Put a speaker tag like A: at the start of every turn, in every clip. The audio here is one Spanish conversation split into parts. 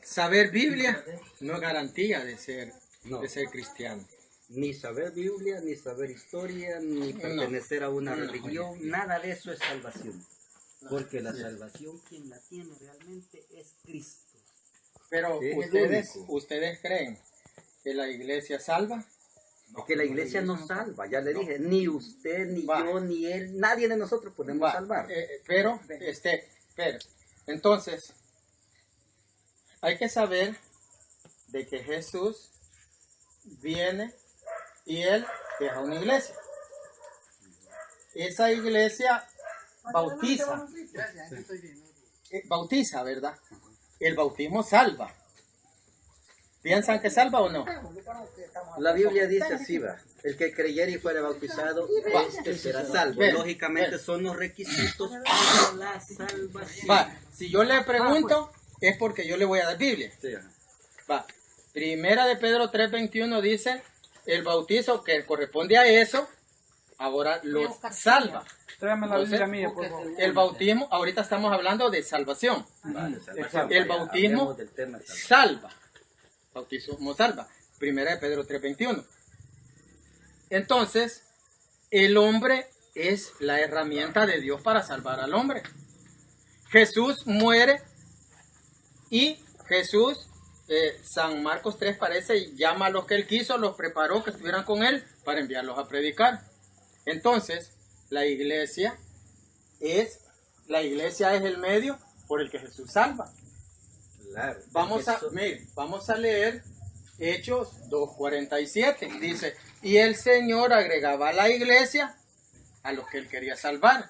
A: saber Biblia no es garantía
B: No.
A: de ser cristiano.
B: Ni saber Biblia, ni saber historia, ni pertenecer a una religión, nada de eso es salvación. Porque la salvación, quien la tiene realmente es Cristo.
A: Pero
B: Es
A: ustedes creen que la iglesia salva.
B: Es que la iglesia no salva, ya le dije, ni usted, ni yo, ni él, nadie de nosotros podemos salvar.
A: Pero, entonces, hay que saber de que Jesús viene y Él deja una iglesia. Esa iglesia bautiza. Bautiza, ¿verdad? El bautismo salva. ¿Piensan que salva o no?
B: La Biblia dice así, va. El que creyere y fuera bautizado, este será salvo. Lógicamente son los requisitos para la salvación.
A: Va, si yo le pregunto, es porque yo le voy a dar Biblia.
B: Sí.
A: Va, Primera de Pedro 3:21 dice, el bautizo que corresponde a eso, ahora los salva.
C: Tráigame la Biblia mía, por favor.
A: El bautismo, ahorita estamos hablando de salvación. El bautismo
B: Del tema de salvación.
A: salva. Bautismo salva. Primera de Pedro 3:21. Entonces, el hombre es la herramienta de Dios para salvar al hombre. Jesús muere y Jesús, San Marcos 3 parece, y llama a los que él quiso, los preparó que estuvieran con él para enviarlos a predicar. Entonces, la iglesia es el medio por el que Jesús salva.
B: Claro.
A: Vamos a leer Hechos 2:47. Dice, y el Señor agregaba a la iglesia a los que él quería salvar.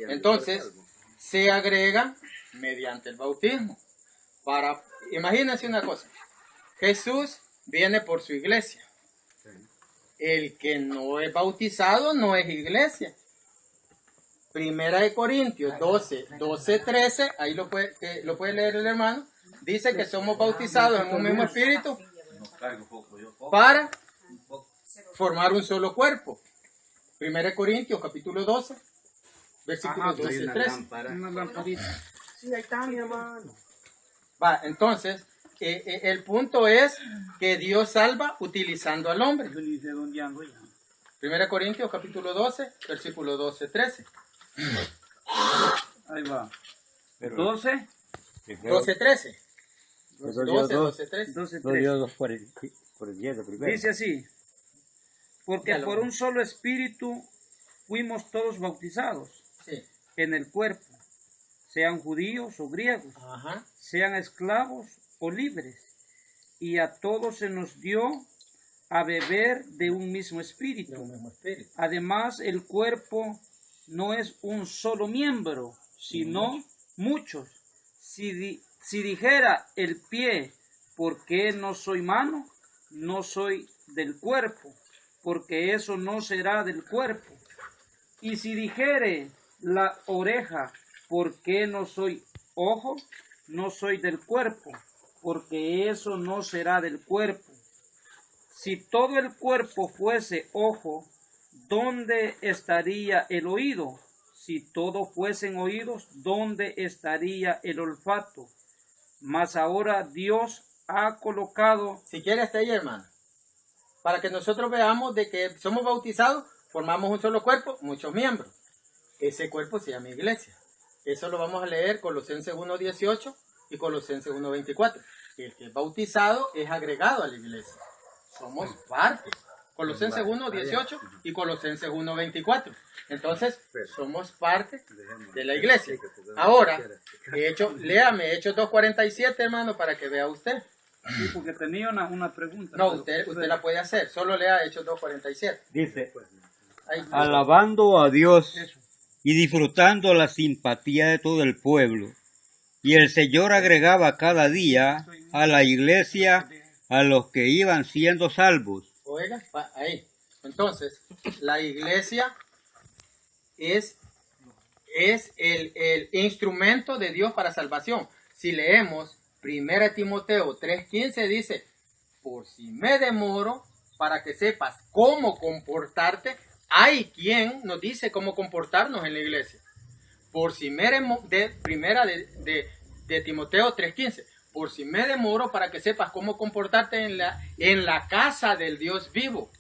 A: Entonces, se agrega mediante el bautismo. Imagínense una cosa. Jesús viene por su iglesia. El que no es bautizado no es iglesia. Primera de Corintios 12:13, ahí lo puede leer el hermano. Dice que somos bautizados en un mismo espíritu para formar un solo cuerpo. Primera de Corintios capítulo 12, versículos 12 y 13.
C: Una lamparita.
D: Sí, ahí está, mi hermano.
A: Va, entonces, el punto es que Dios salva utilizando al hombre.
C: Yo ni sé dónde ando ya.
A: Primera de Corintios capítulo 12, versículo 12-13.
C: Ahí va. 12,
A: 12-13. 12-13.
C: 12, 13. Dice así, porque por un solo espíritu fuimos todos bautizados
A: Sí.
C: en el cuerpo, sean judíos o griegos,
A: Ajá.
C: sean esclavos o libres, y a todos se nos dio a beber de un mismo espíritu.
A: El mismo espíritu.
C: Además, el cuerpo no es un solo miembro, sino muchos. Si dijera el pie, ¿por qué no soy mano? No soy del cuerpo, porque eso no será del cuerpo. Y si dijere la oreja, ¿por qué no soy ojo? No soy del cuerpo, porque eso no será del cuerpo. Si todo el cuerpo fuese ojo, ¿dónde estaría el oído? Si todos fuesen oídos, ¿dónde estaría el olfato? Mas ahora Dios ha colocado...
A: Si quiere hasta ahí, hermano. Para que nosotros veamos de que somos bautizados, formamos un solo cuerpo, muchos miembros. Ese cuerpo se llama iglesia. Eso lo vamos a leer Colosenses 1:18 y Colosenses 1:24. El que es bautizado es agregado a la iglesia. Somos parte. Colosenses 1:18 y Colosenses 1:24. Entonces, somos parte de la iglesia. Ahora, léame Hechos 2:47, hermano, para que vea usted.
C: Sí, porque tenía una pregunta.
A: No, usted la puede hacer. Solo lea Hechos 2:47.
E: Dice,
A: Ahí.
E: alabando a Dios y disfrutando la simpatía de todo el pueblo. Y el Señor agregaba cada día a la iglesia a los que iban siendo salvos.
A: Oiga, ahí. Entonces, la iglesia es el instrumento de Dios para salvación. Si leemos 1 Timoteo 3:15 dice, por si me demoro, para que sepas cómo comportarte, hay quien nos dice cómo comportarnos en la iglesia. Por si me de Timoteo 3:15, por si me demoro, para que sepas cómo comportarte en la casa del Dios vivo,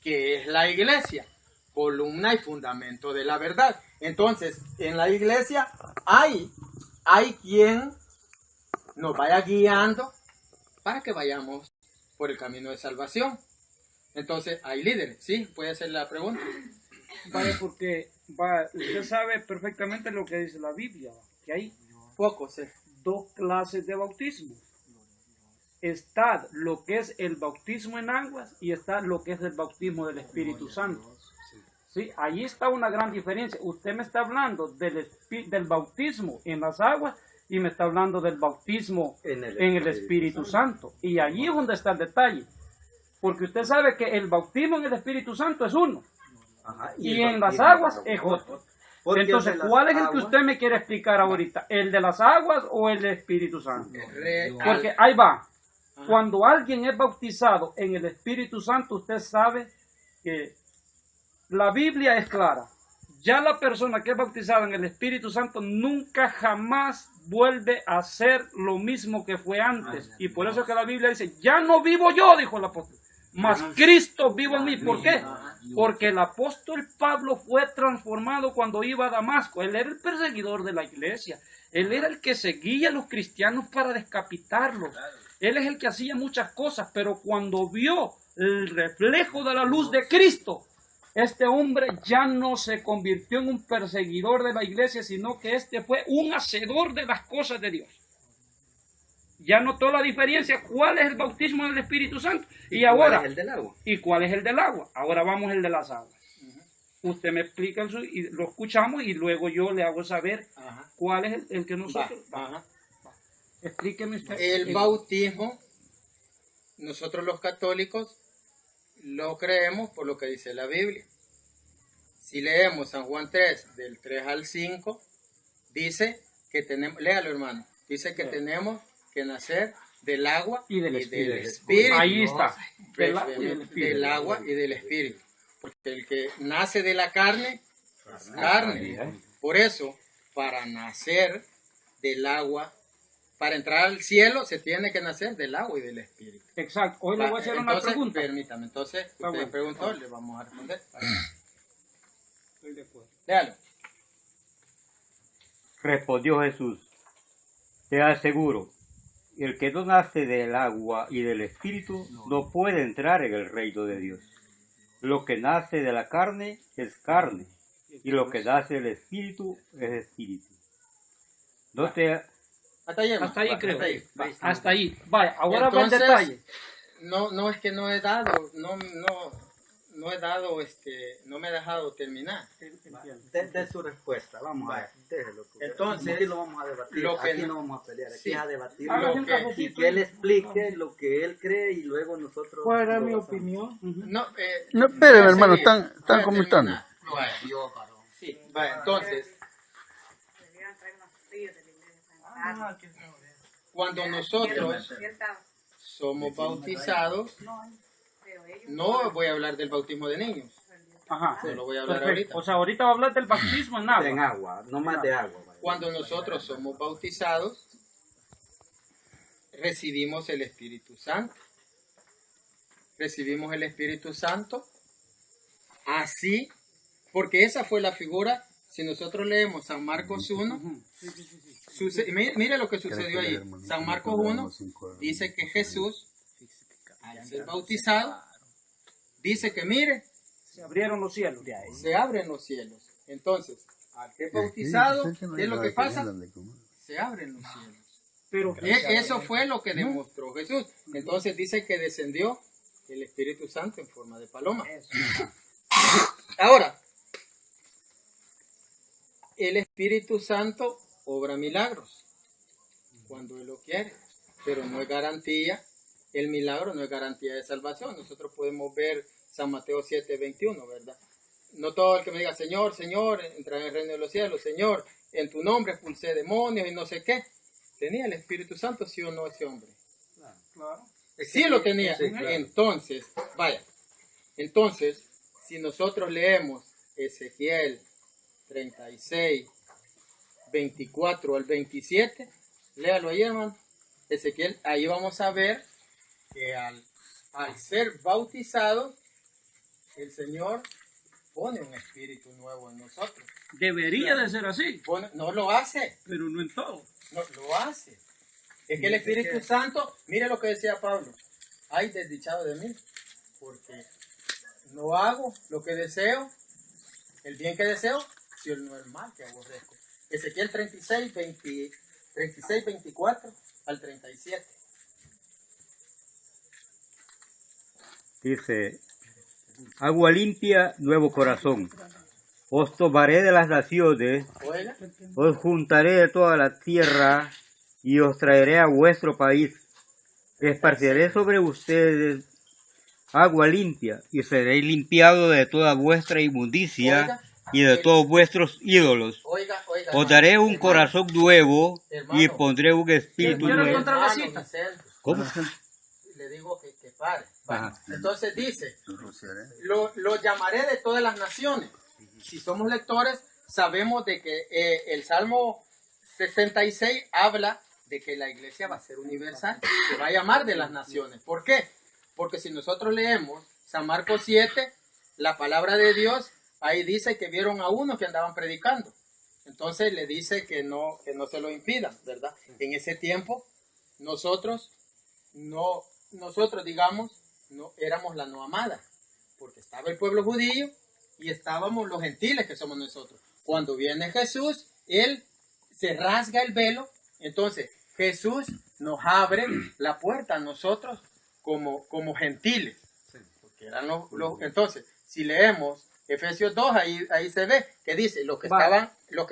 A: que es la iglesia, columna y fundamento de la verdad. Entonces, en la iglesia hay quien nos vaya guiando para que vayamos por el camino de salvación. Entonces, hay líderes, ¿sí? ¿Puede hacer la pregunta?
C: Vaya, porque usted sabe perfectamente lo que dice la Biblia, que hay
A: Pocos,
C: dos clases de bautismo. Está lo que es el bautismo en aguas y está lo que es el bautismo del Espíritu Santo. ¿Sí? Allí está una gran diferencia. Usted me está hablando del bautismo en las aguas y me está hablando del bautismo en el Espíritu Santo. Y allí es donde está el detalle. Porque usted sabe que el bautismo en el Espíritu Santo es uno.
B: Ajá,
C: Y en las aguas es otro. Entonces, ¿cuál es el que usted me quiere explicar ahorita? ¿El de las aguas o el del Espíritu Santo? Porque ahí va. Cuando alguien es bautizado en el Espíritu Santo, usted sabe que la Biblia es clara. Ya la persona que es bautizada en el Espíritu Santo nunca jamás vuelve a ser lo mismo que fue antes. Y por eso que la Biblia dice, ya no vivo yo, dijo el apóstol, mas Cristo vivo en mí. ¿Por qué? Porque el apóstol Pablo fue transformado cuando iba a Damasco. Él era el perseguidor de la iglesia. Él era el que seguía a los cristianos para decapitarlos. Él es el que hacía muchas cosas, pero cuando vio el reflejo de la luz de Cristo, este hombre ya no se convirtió en un perseguidor de la iglesia, sino que este fue un hacedor de las cosas de Dios. Ya notó la diferencia. ¿Cuál es el bautismo del Espíritu Santo? Y ahora,
B: ¿cuál es el del agua?
C: ¿Y cuál es el del agua? Ahora vamos al de las aguas. Usted me explica eso y lo escuchamos y luego yo le hago saber cuál es el que nosotros... Explíqueme usted.
A: El bautismo, nosotros los católicos lo creemos por lo que dice la Biblia. Si leemos San Juan 3, del 3 al 5, dice que tenemos, léalo hermano, dice que tenemos que nacer del agua
C: y del
A: espíritu.
C: Ahí está.
A: Del agua y del espíritu. Porque el que nace de la carne, es carne. Por eso, para nacer del agua, para entrar al cielo, se tiene que nacer del agua y del espíritu.
C: Exacto. Hoy le voy a hacer una pregunta.
A: Permítame, entonces, usted preguntó, le vamos a responder.
C: Estoy de acuerdo.
A: Léalo.
E: Respondió Jesús, te aseguro, el que no nace del agua y del espíritu no puede entrar en el reino de Dios. Lo que nace de la carne es carne, y lo que nace del espíritu es espíritu. No te...
A: Hasta ahí
C: creo.
A: Hasta
C: Hasta ahí. Vaya, ahora va el
A: Entonces,
C: detalle.
A: No es que no he dado, no he dado, no me he dejado terminar.
B: De su respuesta, vamos a ver, déjelo.
A: Entonces,
B: aquí lo vamos a debatir, aquí no vamos a pelear, aquí
A: sí,
B: a debatir
A: lo
B: que él explique lo que él cree y luego nosotros...
D: ¿Cuál era mi opinión?
A: no,
F: espérenme hermano, están comentando.
A: Sí, vaya, entonces, cuando nosotros somos bautizados, no voy a hablar del bautismo de niños.
C: Ajá.
A: No lo voy a hablar
C: Perfecto.
A: ahorita.
C: O sea, ahorita va a hablar del bautismo en agua.
B: En agua, no más de agua. Vaya.
A: Cuando nosotros somos bautizados, recibimos el Espíritu Santo. Recibimos el Espíritu Santo así, porque esa fue la figura. Si nosotros leemos San Marcos 1, mire lo que sucedió ahí. San Marcos 1 dice que Jesús, al ser bautizado, dice que mire,
C: Se abrieron los cielos.
A: se abren los cielos. Entonces, al ser bautizado, ¿qué es lo que pasa? Se abren los cielos.
C: Pero
A: Eso fue lo que demostró Jesús. Entonces dice que descendió el Espíritu Santo en forma de paloma. Ahora, el Espíritu Santo obra milagros cuando Él lo quiere, pero no es garantía, el milagro no es garantía de salvación. Nosotros podemos ver San Mateo 7:21, ¿verdad? No todo el que me diga, Señor, Señor, entra en el reino de los cielos, Señor, en tu nombre expulsé demonios y no sé qué. ¿Tenía el Espíritu Santo, sí o no, ese hombre?
C: claro.
A: Sí lo tenía.
B: Sí, claro.
A: Entonces, si nosotros leemos Ezequiel 36, 24 al 27, léalo ahí, hermano. Ezequiel, ahí vamos a ver que al ser bautizados, el Señor pone un espíritu nuevo en nosotros.
C: Debería de ser así,
A: No lo hace,
C: pero no en todo.
A: no lo hace. Es que el Espíritu Santo, mire lo que decía Pablo, ay desdichado de mí, porque no hago lo que deseo, el bien que deseo, sino el mal que aborrezco. Ezequiel 36, 24 al 37.
E: Dice, agua limpia, nuevo corazón. Os tomaré de las naciones,
A: Oiga,
E: os juntaré de toda la tierra y os traeré a vuestro país. Esparciré sobre ustedes agua limpia y seréis limpiados de toda vuestra inmundicia
A: Oiga,
E: y de todos vuestros ídolos.
A: oiga,
E: Os daré un corazón nuevo y
A: hermano,
E: pondré un espíritu
C: Quiero
E: nuevo.
C: encontrar la
A: hermano
C: cita.
A: Vicente,
E: ¿Cómo?
A: le digo que pare.
E: Ajá.
A: Entonces dice, lo llamaré de todas las naciones. Si somos lectores, sabemos de que el Salmo 66 habla de que la iglesia va a ser universal, se va a llamar de las naciones. ¿Por qué? Porque si nosotros leemos San Marcos 7, la palabra de Dios, ahí dice que vieron a uno que andaban predicando. Entonces le dice que no se lo impidan, ¿verdad? En ese tiempo, nosotros, digamos, no éramos la no amada, porque estaba el pueblo judío y estábamos los gentiles que somos nosotros. Cuando viene Jesús, Él se rasga el velo, entonces Jesús nos abre la puerta a nosotros como gentiles. Porque eran entonces, si leemos Efesios 2, ahí se ve que dice, los que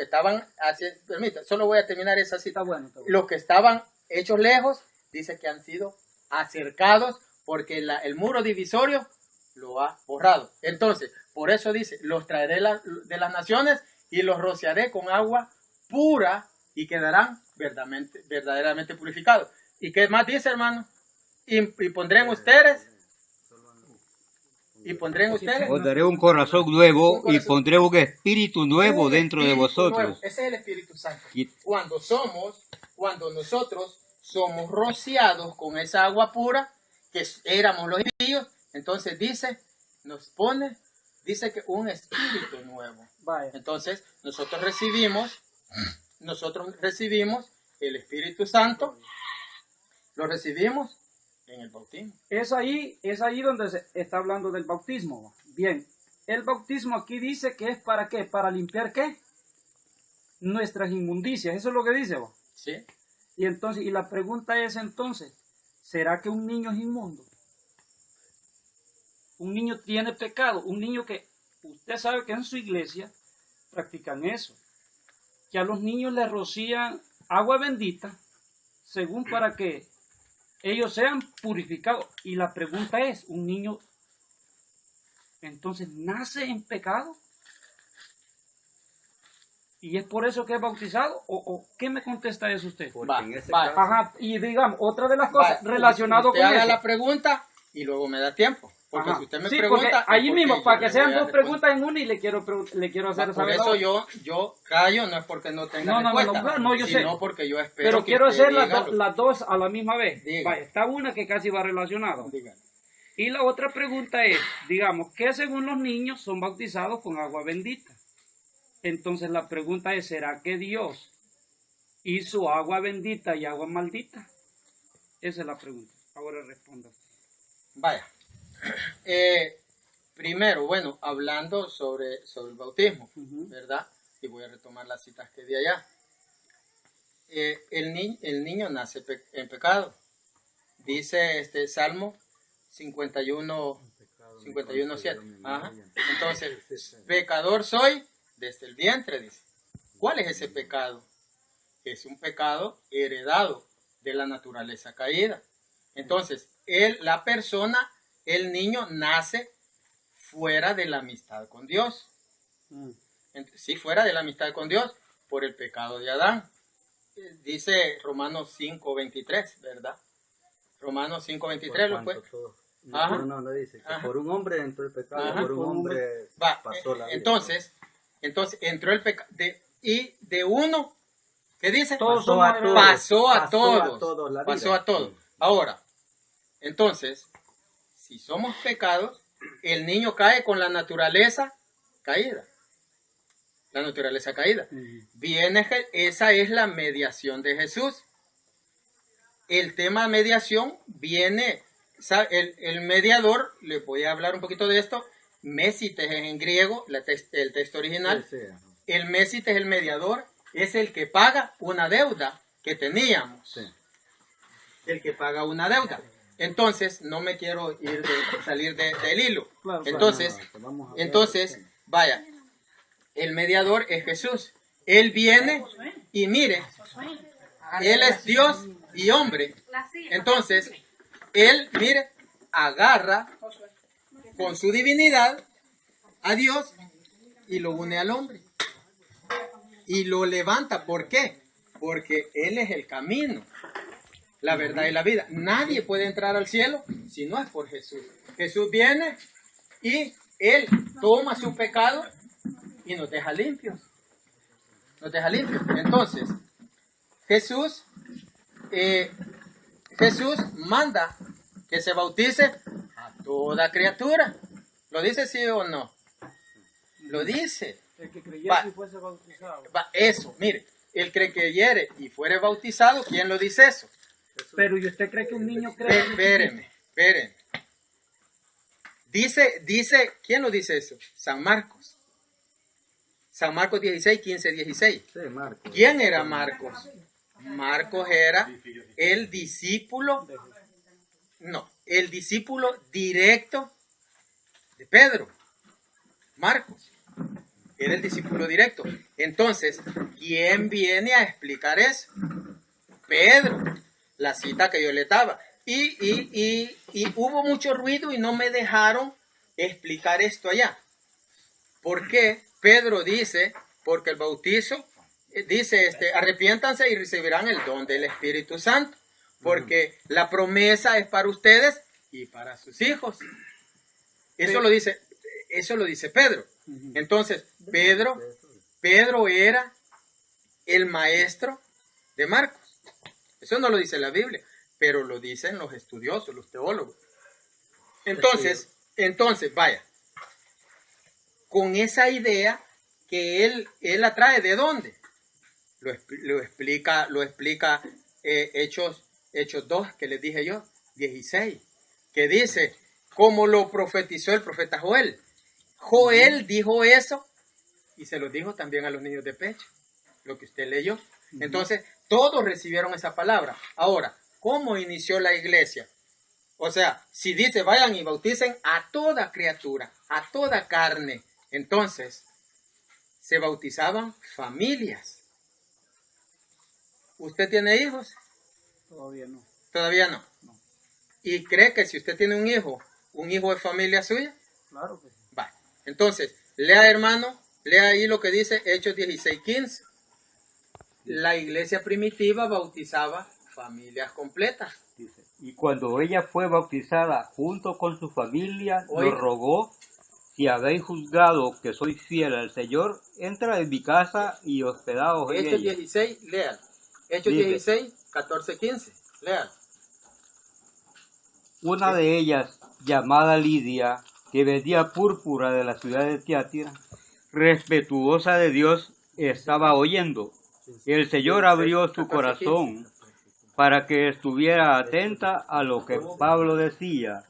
A: estaban haciendo, permita, solo voy a terminar esa cita.
C: Está bueno, está bueno.
A: Los que estaban hechos lejos, dice que han sido acercados porque el muro divisorio lo ha borrado. Entonces, por eso dice, los traeré de las naciones y los rociaré con agua pura y quedarán verdaderamente purificados. ¿Y qué más dice, hermano? Y pondré en ustedes,
E: Os daré un corazón nuevo
A: Un corazón.
E: y pondré un espíritu nuevo
A: un
E: dentro de
A: espíritu
E: vosotros.
A: nuevo. Ese es el Espíritu Santo.
E: Y-
A: Cuando nosotros somos rociados con esa agua pura, que éramos los impíos, entonces dice que un espíritu nuevo.
C: Vaya.
A: Entonces nosotros recibimos el Espíritu Santo, lo recibimos en el bautismo.
C: Es ahí donde se está hablando del bautismo. Bien, el bautismo aquí dice que es para qué, para limpiar qué, nuestras inmundicias, eso es lo que dice. ¿Va?
A: ¿Sí?
C: Y entonces, y la pregunta es entonces, ¿será que un niño es inmundo? Un niño tiene pecado, un niño que usted sabe que en su iglesia practican eso, que a los niños les rocían agua bendita, según para que ellos sean purificados. Y la pregunta es, ¿un niño entonces nace en pecado? ¿Y es por eso que es bautizado? ¿O qué me contesta eso usted?
B: Porque
A: Va,
B: en ese
A: va.
B: caso,
C: Ajá, y digamos, otra de las cosas
A: Va,
C: relacionado
A: usted
C: con
A: haga
C: eso.
A: la pregunta y luego me da tiempo. Porque
C: Ajá.
A: si usted me
C: Sí,
A: pregunta...
C: porque
A: es
C: ahí
A: porque
C: mismo,
A: yo
C: para que
A: le
C: sean
A: voy a
C: dos
A: responder.
C: preguntas en una y le quiero hacer
A: Por
C: saber.
A: eso yo callo, no es porque no tenga respuesta,
C: no, yo sé.
A: sino porque yo espero
C: Pero
A: que
C: quiero
A: usted
C: hacer
A: diga
C: las dos a la misma vez.
A: Diga.
C: Vaya, está una que casi va relacionada.
A: Diga.
C: Y la otra pregunta es, digamos, que según los niños son bautizados con agua bendita. Entonces la pregunta es, ¿será que Dios hizo agua bendita y agua maldita? Esa es la pregunta. Ahora responda.
A: Vaya. Primero, bueno, hablando sobre el bautismo,
C: Ujú.
A: ¿verdad? Y voy a retomar las citas que di allá. El niño nace en pecado. Dice este Salmo 51:7. Ajá. Entonces, pecador soy desde el vientre, dice. ¿Cuál es ese pecado? Es un pecado heredado de la naturaleza caída. Entonces, el niño nace fuera de la amistad con Dios. Sí, fuera de la amistad con Dios por el pecado de Adán. Dice Romanos 5:23, ¿verdad? Romanos 5:23 lo puede. Ajá.
B: no dice que
A: Ajá.
B: por un hombre entró el pecado,
A: Ajá.
B: por un hombre
A: Va,
B: pasó la vida.
A: entonces entró el pecado y de uno ¿Qué dice?
C: Todos
B: Pasó
C: somos
B: a todos.
A: Pasó a
B: Pasó a
A: todos.
B: todos la
A: Pasó
B: vida.
A: a todos. Ahora, entonces, si somos pecados, el niño cae con la naturaleza caída. La naturaleza caída. Esa es la mediación de Jesús. El tema de mediación viene, el mediador, le voy a hablar un poquito de esto, mesites es en griego, el texto original.
B: Sí.
A: El mesites, el mediador, es el que paga una deuda que teníamos.
B: Sí.
A: El que paga una deuda. Entonces, no me quiero salir del hilo.
C: Claro,
A: Entonces,
B: Vamos a ver
A: entonces,
B: el tema.
A: vaya, el mediador es Jesús. Él viene y mire, Él es Dios y hombre. Entonces, Él, mire, agarra con su divinidad a Dios y lo une al hombre. Y lo levanta. ¿Por qué? Porque Él es el camino, la verdad y la vida. Nadie puede entrar al cielo si no es por Jesús. Jesús viene y Él toma su pecado y nos deja limpios. Nos deja limpios. Entonces, Jesús manda que se bautice a toda criatura. ¿Lo dice sí o no? Lo dice.
C: El que creyera
A: Va.
C: y fuese bautizado.
A: Eso, mire, el que creyere y fuere bautizado, ¿quién lo dice eso?
C: Pero ¿y usted cree que un niño cree?
A: Espérenme. Dice, ¿quién lo dice eso? San Marcos. San Marcos 16, 15, 16.
B: Sí, Marcos.
A: ¿Quién era Marcos? Marcos era el discípulo directo de Pedro. Marcos era el discípulo directo. Entonces, ¿quién viene a explicar eso? Pedro, la cita que yo le daba. Y hubo mucho ruido y no me dejaron explicar esto allá. ¿Por qué? Pedro dice, porque el bautizo, dice, arrepiéntanse y recibirán el don del Espíritu Santo, porque la promesa es para ustedes y para sus hijos. Eso lo dice Pedro. Entonces, Pedro era el maestro de Marcos. Eso no lo dice la Biblia, pero lo dicen los estudiosos, los teólogos. Entonces, vaya, con esa idea que él la trae, ¿de dónde? Lo explica Hechos 2, que les dije yo, 16, que dice, como lo profetizó el profeta Joel. Joel dijo eso y se lo dijo también a los niños de pecho, lo que usted leyó. Entonces, todos recibieron esa palabra. Ahora, ¿cómo inició la iglesia? O sea, si dice, vayan y bauticen a toda criatura, a toda carne, entonces se bautizaban familias. ¿Usted tiene hijos?
C: Todavía no.
A: Todavía no. ¿Y cree que si usted tiene un hijo es familia suya?
C: Claro que sí.
A: Va. Entonces, lea, hermano, lea ahí lo que dice Hechos 16:15. La iglesia primitiva bautizaba familias completas.
E: Dice, y cuando ella fue bautizada junto con su familia,
A: Oiga.
E: nos rogó, si habéis juzgado que soy fiel al Señor, entra en mi casa y hospedaos en
A: Hechos
E: ella.
A: 16, léalo. Hechos
E: Dice.
A: 16, 14, 15. Léalo.
E: Una de ellas, llamada Lidia, que vendía púrpura de la ciudad de Tiatira, respetuosa de Dios, estaba oyendo. El Señor abrió su corazón para que estuviera atenta a lo que Pablo decía.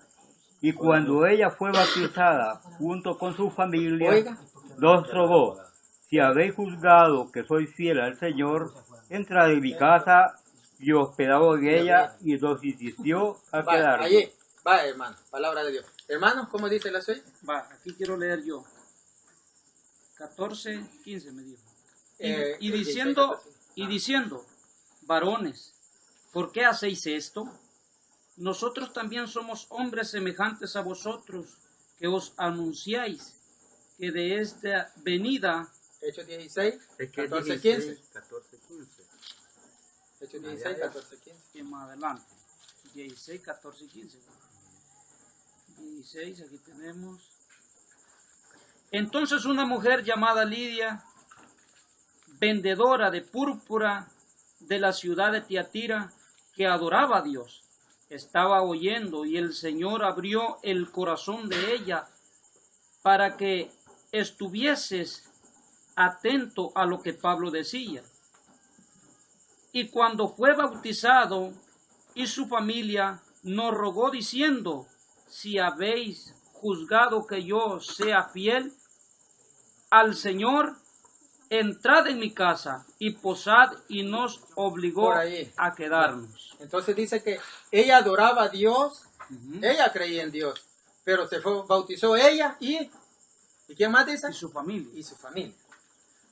E: Y cuando ella fue bautizada junto con su familia,
A: Oiga.
E: nos rogó, si habéis juzgado que soy fiel al Señor, entrad en mi casa y hospedaos en ella, y nos insistió a
A: Va,
E: quedarnos.
A: allí, va, hermano, palabra de Dios. Hermanos, ¿cómo dice la suya?
C: Va, aquí quiero leer yo. 14, 15 me dijo. Y diciendo, varones, ¿por qué hacéis esto? Nosotros también somos hombres semejantes a vosotros, que os anunciáis que de esta venida,
A: Hechos 16,
B: Es que
A: 14,
B: 16,
A: 15.
B: 14, 15.
A: Hechos 16, 14, 15.
C: que más adelante, 16, 14 y 15. 16, aquí tenemos. Entonces una mujer llamada Lidia, vendedora de púrpura de la ciudad de Tiatira que adoraba a Dios. Estaba oyendo y el Señor abrió el corazón de ella para que estuvieses atento a lo que Pablo decía. Y cuando fue bautizado y su familia nos rogó diciendo, si habéis juzgado que yo sea fiel al Señor, entrad en mi casa y posad, y nos obligó
A: Por ahí.
C: a quedarnos.
A: Entonces dice que ella adoraba a Dios, ella creía en Dios, pero se fue, bautizó ella ¿y quién más dice?
C: Y su familia.
A: Y su familia.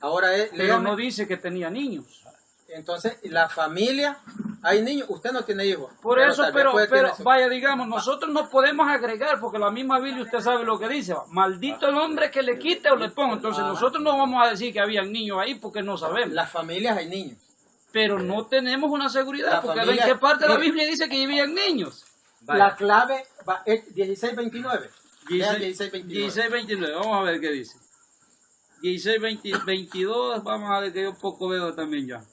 A: Ahora
C: Pero
A: léame.
C: no dice que tenía niños.
A: Entonces la familia, hay niños, usted no tiene hijos.
C: Por eso,
A: tal vez puede
C: pero
A: tener su-
C: vaya, digamos, nosotros no podemos agregar, porque la misma Biblia usted sabe lo que dice, va, maldito el hombre que le quite o le ponga. Entonces nosotros no vamos a decir que habían niños ahí porque no sabemos.
A: Las familias hay niños.
C: Pero no tenemos una seguridad,
A: La
C: porque
A: familia-
C: ¿en qué parte de la
A: mire.
C: Biblia dice que vivían niños?
A: La clave es 16:29. Lea 16:29.
C: 16:29, vamos a ver qué dice. 16:22, vamos a ver que yo poco veo también ya.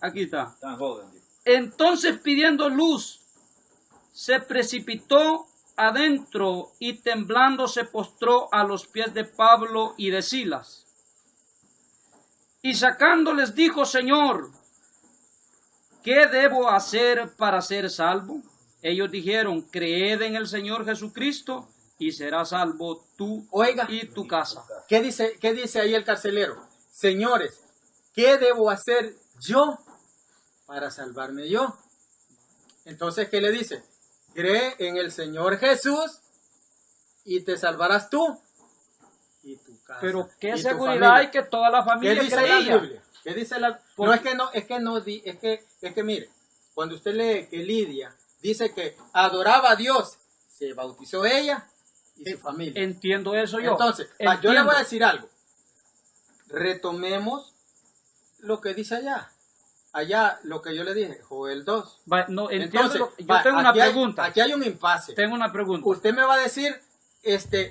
C: Aquí está.
E: Tan joven.
C: Entonces, pidiendo luz, se precipitó adentro y temblando se postró a los pies de Pablo y de Silas. Y sacándoles dijo, Señor, ¿qué debo hacer para ser salvo? Ellos dijeron, creed en el Señor Jesucristo y serás salvo tú
A: Oiga.
C: y tu casa.
A: ¿Qué dice ahí el carcelero? Señores, ¿qué debo hacer yo para salvarme yo? Entonces, ¿qué le dice? Cree en el Señor Jesús y te salvarás tú y tu casa.
C: Pero
A: y
C: qué
A: tu
C: seguridad
A: familia.
C: hay que toda la
A: ¿Qué
C: familia
A: dice
C: creía.
A: la Biblia? ¿Qué dice la No es que mire, cuando usted lee que Lidia dice que adoraba a Dios, se bautizó ella y su familia.
C: Entiendo eso yo.
A: Entonces, yo le
C: Entiendo.
A: voy a decir algo. Retomemos lo que dice allá. Allá, lo que yo le dije, Joel 2.
C: No, entiendo.
A: Entonces,
C: Yo tengo una
A: aquí hay-
C: pregunta.
A: aquí hay un impasse.
C: Tengo una pregunta.
A: Usted me va a decir,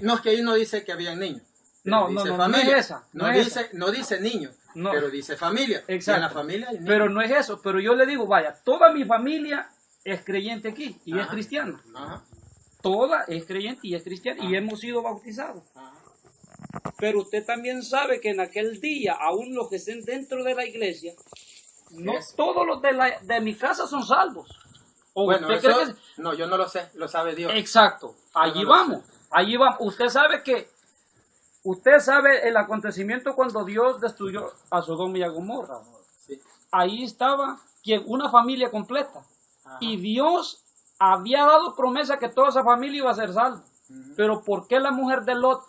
A: no, es que ahí no dice que había niños.
C: No,
A: Pero dice
C: no
A: familia.
C: es esa, no
A: No,
C: es
A: dice, no dice niños,
C: No.
A: pero dice familia. Y
C: Exacto.
A: en la familia hay niños.
C: Pero no es eso. Pero yo le digo, vaya, toda mi familia es creyente aquí y es
A: Ajá.
C: cristiana.
A: Ajá,
C: Toda es creyente y es cristiana y hemos sido bautizados.
A: ajá.
C: Pero usted también sabe que en aquel día, aún los que estén dentro de la iglesia, no
A: Eso.
C: todos los de mi casa son salvos. ¿O
A: Bueno,
C: usted cree
A: eso, no, yo no lo sé, lo sabe Dios.
C: Exacto, allí
A: no lo
C: vamos, allí vamos. Usted sabe el acontecimiento cuando Dios destruyó a Sodoma y a Gomorra.
A: Sí.
C: Ahí estaba una familia completa.
A: Ajá.
C: Y Dios había dado promesa que toda esa familia iba a ser salva.
A: Ujú.
C: Pero ¿por qué la mujer de Lot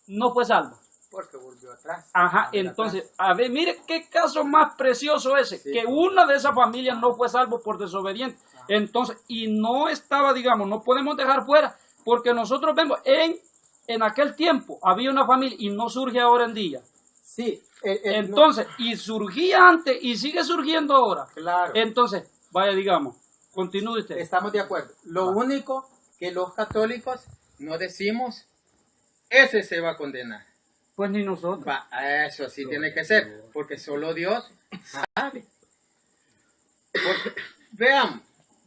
C: no fue salva?
A: Porque volvió atrás.
C: Ajá,
A: Volvió
C: entonces,
A: atrás.
C: a ver, mire qué caso más precioso ese,
A: Sí.
C: que una de esas familias no fue salvo por desobediente. Entonces, y no estaba, digamos, no podemos dejar fuera, porque nosotros vemos, en aquel tiempo había una familia y no surge ahora en día.
A: Sí.
C: Entonces, y surgía antes y sigue surgiendo ahora.
A: Claro.
C: Entonces, vaya, digamos, continúe usted.
A: Estamos de acuerdo. Lo único que los católicos no decimos, ese se va a condenar.
C: Pues ni nosotros.
A: Va, eso sí tiene que ser, porque solo Dios sabe.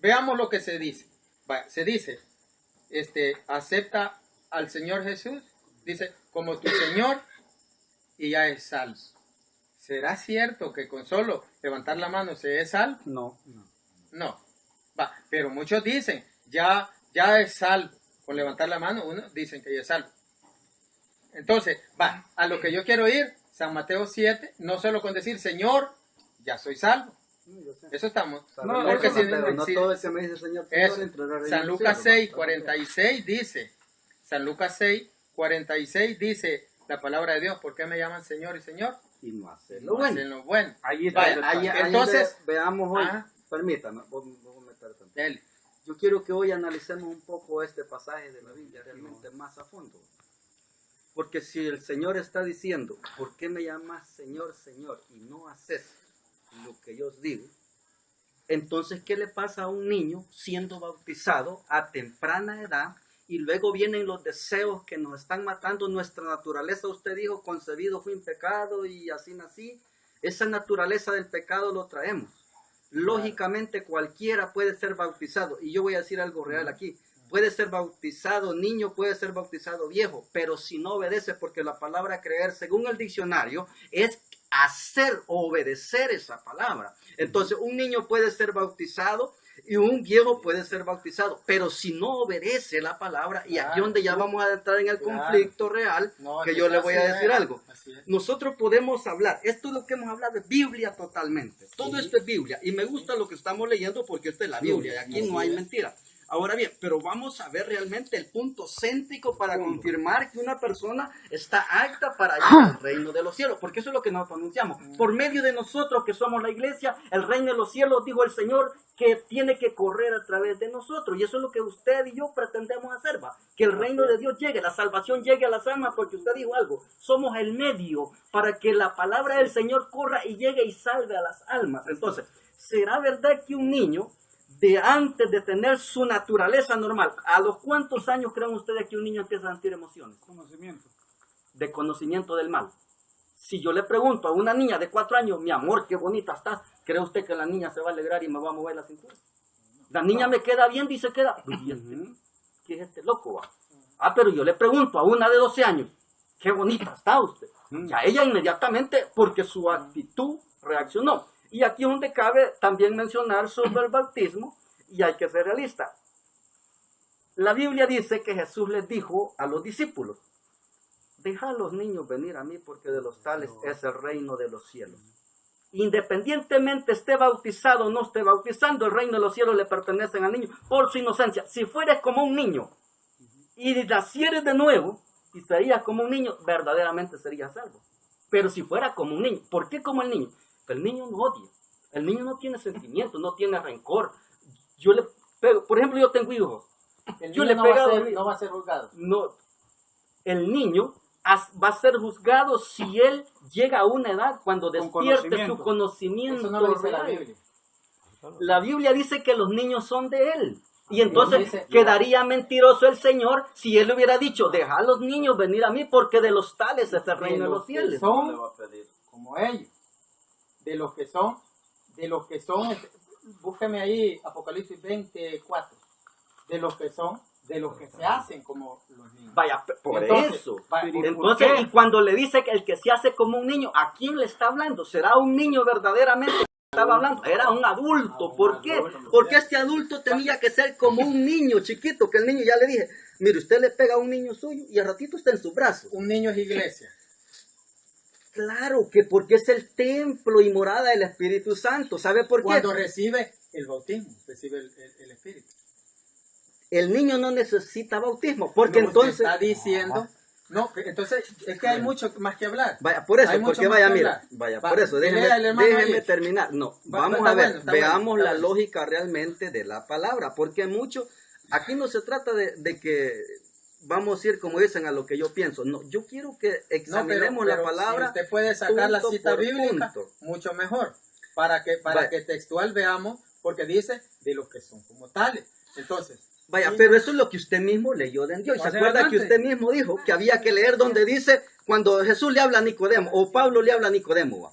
A: Veamos lo que se dice. Va, se dice, acepta al Señor Jesús, dice, como tu Señor, y ya es salvo. ¿Será cierto que con solo levantar la mano se es salvo?
C: No.
A: No. Va, pero muchos dicen, ya es salvo. Con levantar la mano, uno dicen que ya es salvo. Entonces, va, a lo que yo quiero ir, San Mateo 7, no solo con decir, Señor, ya soy salvo. Eso estamos.
C: No,
A: Porque
C: eso
A: si-
B: Pero no
A: si-
B: todo el que me dice Señor, Señor,
A: eso,
B: entrará en
A: San
B: el
A: Lucas
B: cielo,
A: 6,
B: ¿no?
A: 46 dice, San Lucas 6, 46 dice la palabra de Dios, ¿por qué me llaman Señor y Señor?
B: Y no hace
A: No
B: lo bueno.
A: hacen lo bueno.
C: Ahí está.
A: Vaya,
C: el detalle.
B: Ahí
A: Entonces-
B: veamos hoy,
A: Ajá.
B: permítame, voy a meter tanto.
A: Dele.
B: Yo quiero que hoy analicemos un poco este pasaje de la Biblia realmente más a fondo. Porque si el Señor está diciendo, ¿por qué me llamas Señor, Señor? Y no haces lo que yo os digo. Entonces, ¿qué le pasa a un niño siendo bautizado a temprana edad? Y luego vienen los deseos que nos están matando. Nuestra naturaleza, usted dijo, concebido fue en pecado y así nací. Esa naturaleza del pecado lo traemos. Lógicamente cualquiera puede ser bautizado. Y yo voy a decir algo real aquí. Puede ser bautizado niño, puede ser bautizado viejo, pero si no obedece, porque la palabra creer, según el diccionario, es hacer o obedecer esa palabra. Entonces, un niño puede ser bautizado y un viejo puede ser bautizado, pero si no obedece la palabra, y aquí donde ya vamos a entrar en el conflicto real, que yo le voy a decir algo. Nosotros podemos hablar, esto es lo que hemos hablado, de Biblia totalmente. Todo esto es Biblia, y me gusta lo que estamos leyendo porque esto es la Biblia, y aquí no hay mentira. Ahora bien, pero vamos a ver realmente el punto céntrico para confirmar que una persona está apta para ir al reino de los cielos, porque eso es lo que nosotros anunciamos. Por medio de nosotros que somos la iglesia, el reino de los cielos, dijo el Señor, que tiene que correr a través de nosotros, y eso es lo que usted y yo pretendemos hacer, ¿va? Que el reino de Dios llegue, la salvación llegue a las almas, porque usted dijo algo, somos el medio para que la palabra del Señor corra y llegue y salve a las almas. Entonces, ¿será verdad que un niño, de antes de tener su naturaleza normal, a los cuántos años creen ustedes que un niño empieza a sentir emociones?
C: Conocimiento.
B: De conocimiento del mal. Si yo le pregunto a una niña de 4 años, mi amor, qué bonita estás, ¿cree usted que la niña se va a alegrar y me va a mover la cintura? La niña me queda bien y se queda, ¿qué es este loco? Va? Pero yo le pregunto a una de 12 años, qué bonita está usted. Ya ella inmediatamente, porque su actitud reaccionó. Y aquí es donde cabe también mencionar sobre el bautismo, y hay que ser realista. La Biblia dice que Jesús les dijo a los discípulos, deja a los niños venir a mí, porque de los tales es el reino de los cielos. Independientemente esté bautizado o no esté bautizando, el reino de los cielos le pertenece al niño por su inocencia. Si fueres como un niño y nacieres de nuevo y serías como un niño, verdaderamente serías salvo. Pero si fuera como un niño, ¿por qué como el niño? El niño no odia, el niño no tiene sentimientos, no tiene rencor. Yo le pego, por ejemplo, yo tengo hijos.
A: Yo le no va a ser juzgado.
B: No, el niño va a ser juzgado si él llega a una edad cuando despierte su conocimiento.
A: Eso no lo dice la Biblia.
B: La Biblia dice que los niños son de él. Y entonces quedaría mentiroso el Señor si él hubiera dicho, deja a los niños venir a mí, porque de los tales es el reino de los cielos.
A: Son como ellos. De los que son, búsqueme ahí Apocalipsis 24, de los que se hacen como los niños.
B: Vaya, por eso. Entonces, y cuando le dice que el que se hace como un niño, ¿a quién le está hablando? ¿Será un niño verdaderamente que estaba hablando? Era un adulto. ¿Por qué? Porque este adulto tenía que ser como un niño chiquito, que el niño, ya le dije, mire, usted le pega a un niño suyo y al ratito está en sus brazos.
A: Un niño es iglesia.
B: Claro que porque es el templo y morada del Espíritu Santo. ¿Sabe por qué?
A: Cuando recibe el bautismo, recibe el Espíritu.
B: El niño no necesita bautismo, porque no, entonces...
A: está diciendo... No, entonces es que hay mucho más que hablar.
B: Vaya, por eso, porque vaya, mira, vaya, por eso, déjeme terminar. No, vamos a ver, veamos la lógica realmente de la palabra, porque mucho, aquí no se trata de que... Vamos a ir, como dicen, a lo que yo pienso. No, yo quiero que examinemos la palabra.
A: Si usted puede sacar la cita bíblica, mucho mejor. Para que textual veamos, porque dice de los que son como tales. Entonces.
B: Vaya, pero eso es lo que usted mismo leyó de Dios. ¿Se acuerda que usted mismo dijo que había que leer donde dice, cuando Jesús le habla a Nicodemo, o Pablo le habla a Nicodemo, ¿va?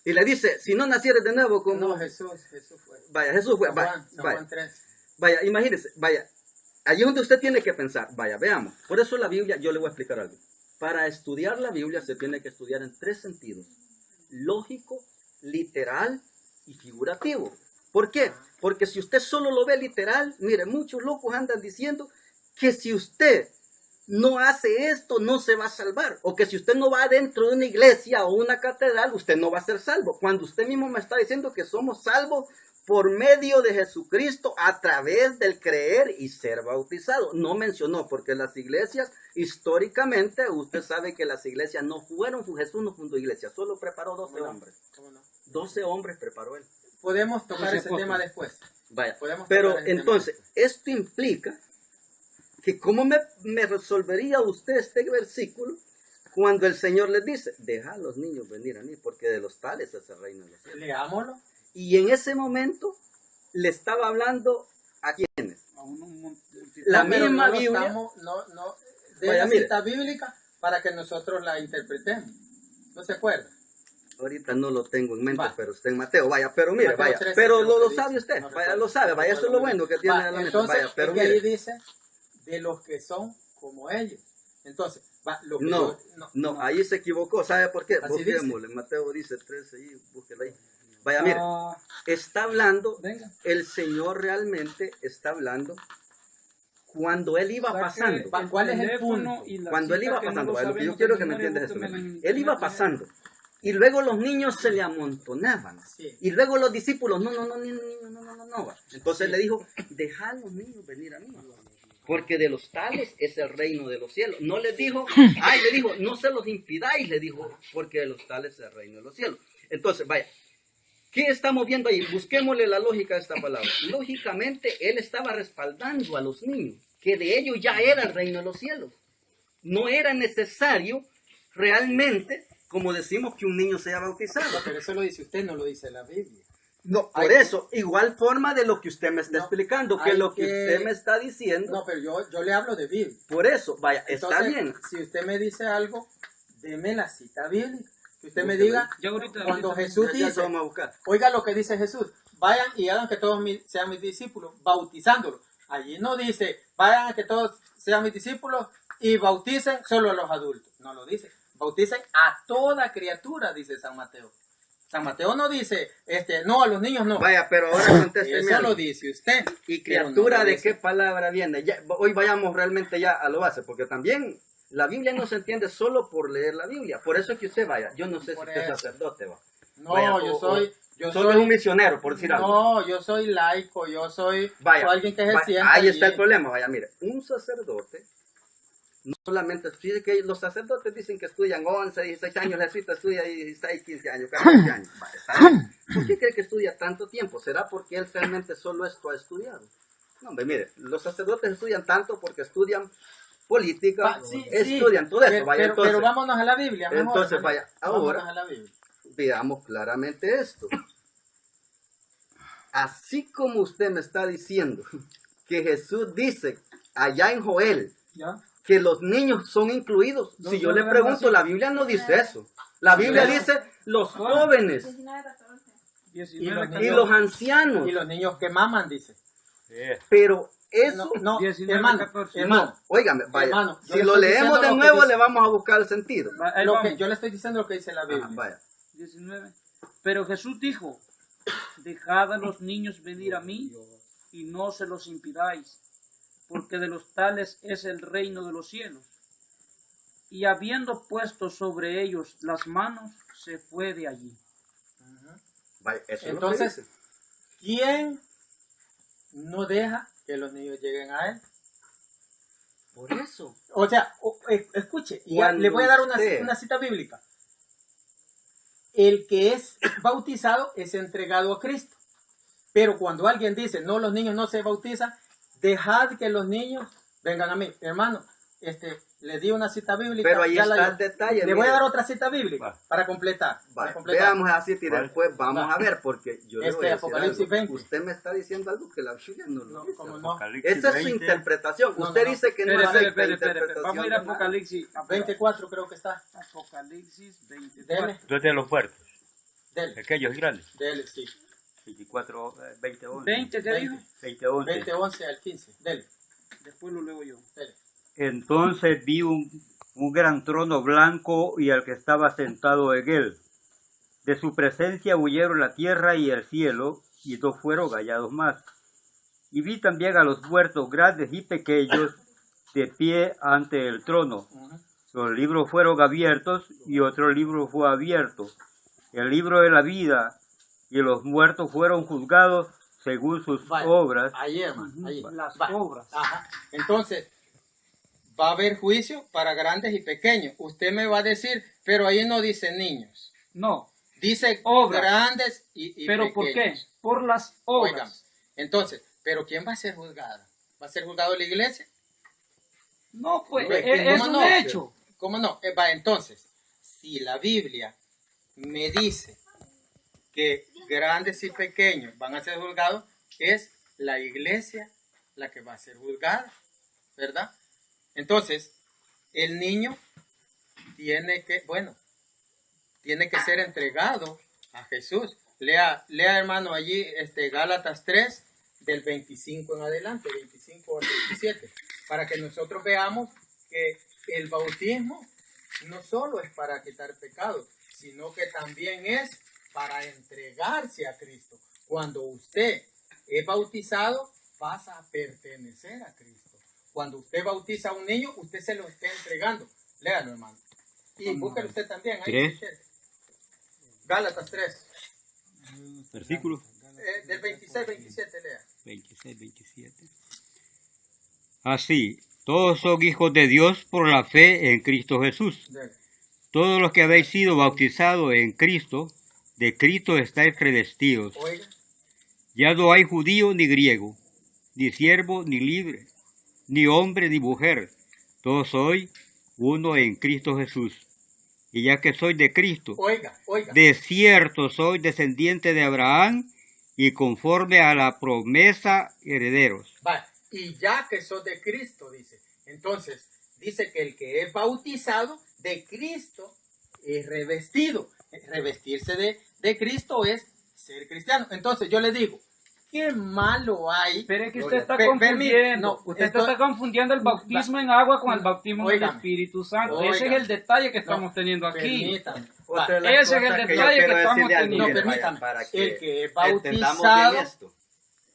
B: Y le dice, si no nacieres de nuevo, como...
A: No, Jesús fue.
B: Vaya, Jesús fue.
A: San Juan 3.
B: Vaya, imagínese, vaya. Allí donde usted tiene que pensar, vaya, veamos. Por eso la Biblia, yo le voy a explicar algo. Para estudiar la Biblia se tiene que estudiar en 3 sentidos. Lógico, literal y figurativo. ¿Por qué? Porque si usted solo lo ve literal, mire, muchos locos andan diciendo que si usted no hace esto, no se va a salvar. O que si usted no va dentro de una iglesia o una catedral, usted no va a ser salvo. Cuando usted mismo me está diciendo que somos salvos por medio de Jesucristo a través del creer y ser bautizado. No mencionó, porque las iglesias, históricamente, usted sabe que las iglesias no fueron, Jesús no fundó iglesias, solo preparó 12 hombres. 12 hombres preparó él.
A: Podemos tocar ese tema después.
B: Vaya, pero entonces, esto implica que cómo me resolvería usted este versículo cuando el Señor les dice, deja a los niños venir a mí, porque de los tales es el reino de los cielos.
A: Leámoslo.
B: Y en ese momento le estaba hablando a quiénes. La misma Biblia.
A: De la cita bíblica para que nosotros la interpretemos. ¿No se acuerda?
B: Ahorita no lo tengo en mente,
A: Va.
B: pero está en Mateo, vaya, pero mire,
A: Mateo
B: vaya,
A: 13,
B: pero
A: creo
B: lo
A: que
B: sabe
A: dice,
B: usted,
A: no
B: vaya,
A: recuerdo.
B: lo sabe, vaya, eso es lo bueno que tiene
A: Va,
B: la mente,
A: entonces,
B: vaya, pero
A: es que ahí
B: mire,
A: dice de los que son como ellos. Entonces, va, lo que
B: no,
A: yo-
B: no, ahí se equivocó, ¿sabe por qué?
A: Así dice.
B: Busquémosle, Mateo dice 13 ahí, búsquela ahí. Vaya, mire,
C: Ah,
B: está hablando,
C: venga.
B: el Señor realmente está hablando cuando Él iba
C: Saque
B: pasando.
A: Va, ¿cuál es el
C: teléfono
A: punto?
C: y la
B: Cuando Él
C: cita
B: iba
C: que no
B: pasando,
C: lo
B: vaya, lo que yo
C: sabemos
B: quiero
C: de
B: que me
C: memoria,
B: entiendas esto,
C: búsquemela en
B: Él iba
C: internet.
B: pasando, y luego los niños se le amontonaban,
A: Sí.
B: y luego los discípulos, no, va. Entonces
A: Sí.
B: le dijo, dejad a los niños venir a mí, porque de los tales es el reino de los cielos. No les dijo, le dijo, no se los impidáis, le dijo, porque de los tales es el reino de los cielos. Entonces, vaya, ¿qué estamos viendo ahí? Busquémosle la lógica a esta palabra. Lógicamente, él estaba respaldando a los niños, que de ellos ya era el reino de los cielos. No era necesario realmente, como decimos, que un niño sea bautizado.
A: No, pero eso lo dice usted, no lo dice la Biblia.
B: No, por
A: Hay-
B: eso, igual forma de lo que usted me está
A: No,
B: explicando, que
A: hay
B: lo que
A: que-
B: usted me está diciendo,
A: No, pero yo le hablo de Biblia.
B: por eso, vaya, está
A: Entonces,
B: bien.
A: si usted me dice algo, deme la cita bíblica. Que usted me
B: Búsquela
A: diga,
C: Yo ahorita-
A: cuando
C: ahorita-
A: Jesús
B: Ya
A: dice,
B: vamos a buscar.
A: oiga lo que dice Jesús, vayan y hagan que todos sean mis discípulos, bautizándolos. Allí no dice, vayan a que todos sean mis discípulos y bauticen solo a los adultos. No lo dice, bauticen a toda criatura, dice San Mateo. San Mateo no dice, no, a los niños no.
B: Vaya, pero ahora contésteme
A: Eso
B: algo.
A: lo dice usted.
B: ¿Y
A: pero no
B: criatura
A: lo
B: de
A: dice.
B: qué palabra viene? Ya, hoy vayamos realmente ya a lo base, porque también la Biblia no se entiende solo por leer la Biblia. Por eso es que usted vaya. Yo no sé si
A: Por
B: usted es
A: eso.
B: sacerdote, va.
A: No,
B: Vaya,
A: yo
B: solo es un
A: soy,
B: misionero, por decir algo.
A: no, yo soy laico, yo soy
B: Vaya,
A: alguien que se
B: vaya,
A: sienta
B: ahí está
A: allí.
B: el problema. Vaya, mire, un sacerdote, no solamente, fíjese que los sacerdotes dicen que estudian 11, 16 años, la cita estudia 16, 15 años, 14 años. Vaya, está bien. ¿Por qué cree que estudia tanto tiempo? ¿Será porque él realmente solo esto ha estudiado? No, hombre, mire, los sacerdotes estudian tanto porque estudian política,
A: Sí,
B: estudian todo eso.
A: pero,
B: Vaya,
A: pero,
B: entonces,
A: pero vámonos a la Biblia. Mejor,
B: entonces,
A: hermano.
B: vaya, ahora-
A: Vámonos a la Biblia.
B: veamos claramente esto. Así como usted me está diciendo que Jesús dice allá en Joel
C: ¿Ya?
B: que los niños son incluidos,
C: No,
B: si yo
C: no,
B: le
C: no,
B: pregunto,
C: no,
B: la Biblia no dice eso. La Biblia
A: No.
B: dice los jóvenes
C: 19,
B: y los ancianos.
A: Y los niños que maman, dice.
B: Pero eso,
A: No,
C: 19,
A: hermano,
C: 14.
A: hermano.
B: no, óigame, vaya,
A: Hermano, yo
B: si
A: le
B: lo
A: estoy
B: leemos
A: diciendo
B: de
A: lo que
B: nuevo
A: dice.
B: le vamos a buscar el sentido.
C: Ahí vamos.
A: Yo le estoy diciendo lo que dice la Biblia.
B: Ajá, vaya.
C: 19. Pero Jesús dijo, dejad a los niños venir a mí y no se los impidáis, porque de los tales es el reino de los cielos. Y habiendo puesto sobre ellos las manos, se fue de allí.
B: Vaya, eso
A: Entonces,
B: es lo que dice.
A: ¿quién no deja que los niños lleguen a él?
B: Por eso.
A: O sea, escuche, y
B: Cuando
A: le voy a dar
B: usted-
A: una cita bíblica. El que es bautizado es entregado a Cristo. Pero cuando alguien dice, no, los niños no se bautizan, dejad que los niños vengan a mí. Hermano, le di una cita bíblica.
B: Pero ahí
A: ya
B: está
A: la-
B: el detalle.
A: Le voy a
B: mire.
A: dar otra cita bíblica
E: Va.
A: para completar.
B: Vale,
A: para completar.
B: veamos así y después vamos
A: Va.
B: a ver, porque yo le voy a decir
A: Apocalipsis
B: algo.
A: 20.
B: Usted me está diciendo algo que la Biblia no lo
A: No,
B: dice.
A: ¿cómo no?
B: Esa es su interpretación.
A: No,
B: usted
A: no.
B: dice que no
C: Espere,
B: acepta
C: espere, espere, espere.
B: interpretación.
C: Vamos a ir a
B: de nada.
C: Apocalipsis.
A: 24 creo que está.
C: Apocalipsis 24.
A: Dele,
E: Entonces de los puertos,
A: dele,
E: pequeños y grandes.
A: dele, sí.
E: 24, 20, 11.
C: 20, ¿qué dijo?
E: 20, 11.
A: 20, 11 al 15. Dele,
C: Después lo leo yo.
A: dele.
E: Entonces vi un gran trono blanco y al que estaba sentado en él. De su presencia huyeron la tierra y el cielo, y no fueron hallados más. Y vi también a los muertos grandes y pequeños de pie ante el trono.
A: Ujú.
E: Los libros fueron abiertos y otro libro fue abierto, el libro de la vida, y los muertos fueron juzgados según sus
A: Vaya,
E: obras.
A: Ahí, hermano. Ahí.
C: Las
A: Va.
C: obras.
A: Ajá. Entonces, va a haber juicio para grandes y pequeños. Usted me va a decir, pero ahí no dice niños.
C: No,
A: Dice
C: Obras.
A: grandes y
C: pero ¿por qué?
A: pequeños.
C: Por las
A: Oigan,
C: obras.
A: entonces, ¿pero quién va a ser juzgado? ¿Va a ser juzgado la iglesia?
C: No, pues,
A: No, es que
C: es
A: ¿cómo
C: un
A: no?
C: hecho.
A: ¿Cómo no? Va, entonces, si la Biblia me dice que grandes y pequeños van a ser juzgados, es la iglesia la que va a ser juzgada, ¿verdad? Entonces, el niño tiene que, bueno, tiene que ser entregado a Jesús. Lea hermano allí Gálatas 3 del 25 en adelante, 25 al 27, para que nosotros veamos que el bautismo no solo es para quitar pecados, sino que también es para entregarse a Cristo. Cuando usted es bautizado, pasa a pertenecer a Cristo. Cuando usted bautiza a un niño, usted se lo está entregando. Léalo, hermano. Y búsquelo usted también. Ahí, Gálatas 3.
E: Versículo.
A: Del 26, 27, lea.
E: 26, 27. Así, todos son hijos de Dios por la fe en Cristo Jesús.
A: Lea.
E: Todos los que habéis sido bautizados en Cristo, de Cristo estáis revestidos.
A: Oiga,
E: Ya no hay judío ni griego, ni siervo ni libre, ni hombre ni mujer. Todos sois uno en Cristo Jesús. Y ya que soy de Cristo,
A: oiga.
E: de cierto soy descendiente de Abraham y conforme a la promesa herederos.
A: Va, y ya que sos de Cristo, dice. Entonces, dice que el que es bautizado de Cristo es revestido. Revestirse de Cristo es ser cristiano. Entonces, yo le digo, ¿qué malo hay?
C: Pero es que usted está
A: Permítame,
C: confundiendo.
A: no,
C: Usted
A: esto-
C: está confundiendo el bautismo en agua con el bautismo del
A: Óigame,
C: Espíritu Santo.
A: óigame.
C: Ese es el detalle que
A: No,
C: estamos teniendo aquí.
A: Permítame.
B: Otra de
A: Va,
B: las
C: ese es el
B: cosas
C: detalle
B: yo quiero
C: que estamos
B: decirle algo,
C: teniendo.
A: no,
B: mire,
A: permítame.
B: vaya, para
A: El que es
B: entendamos
A: bautizado
B: bien esto.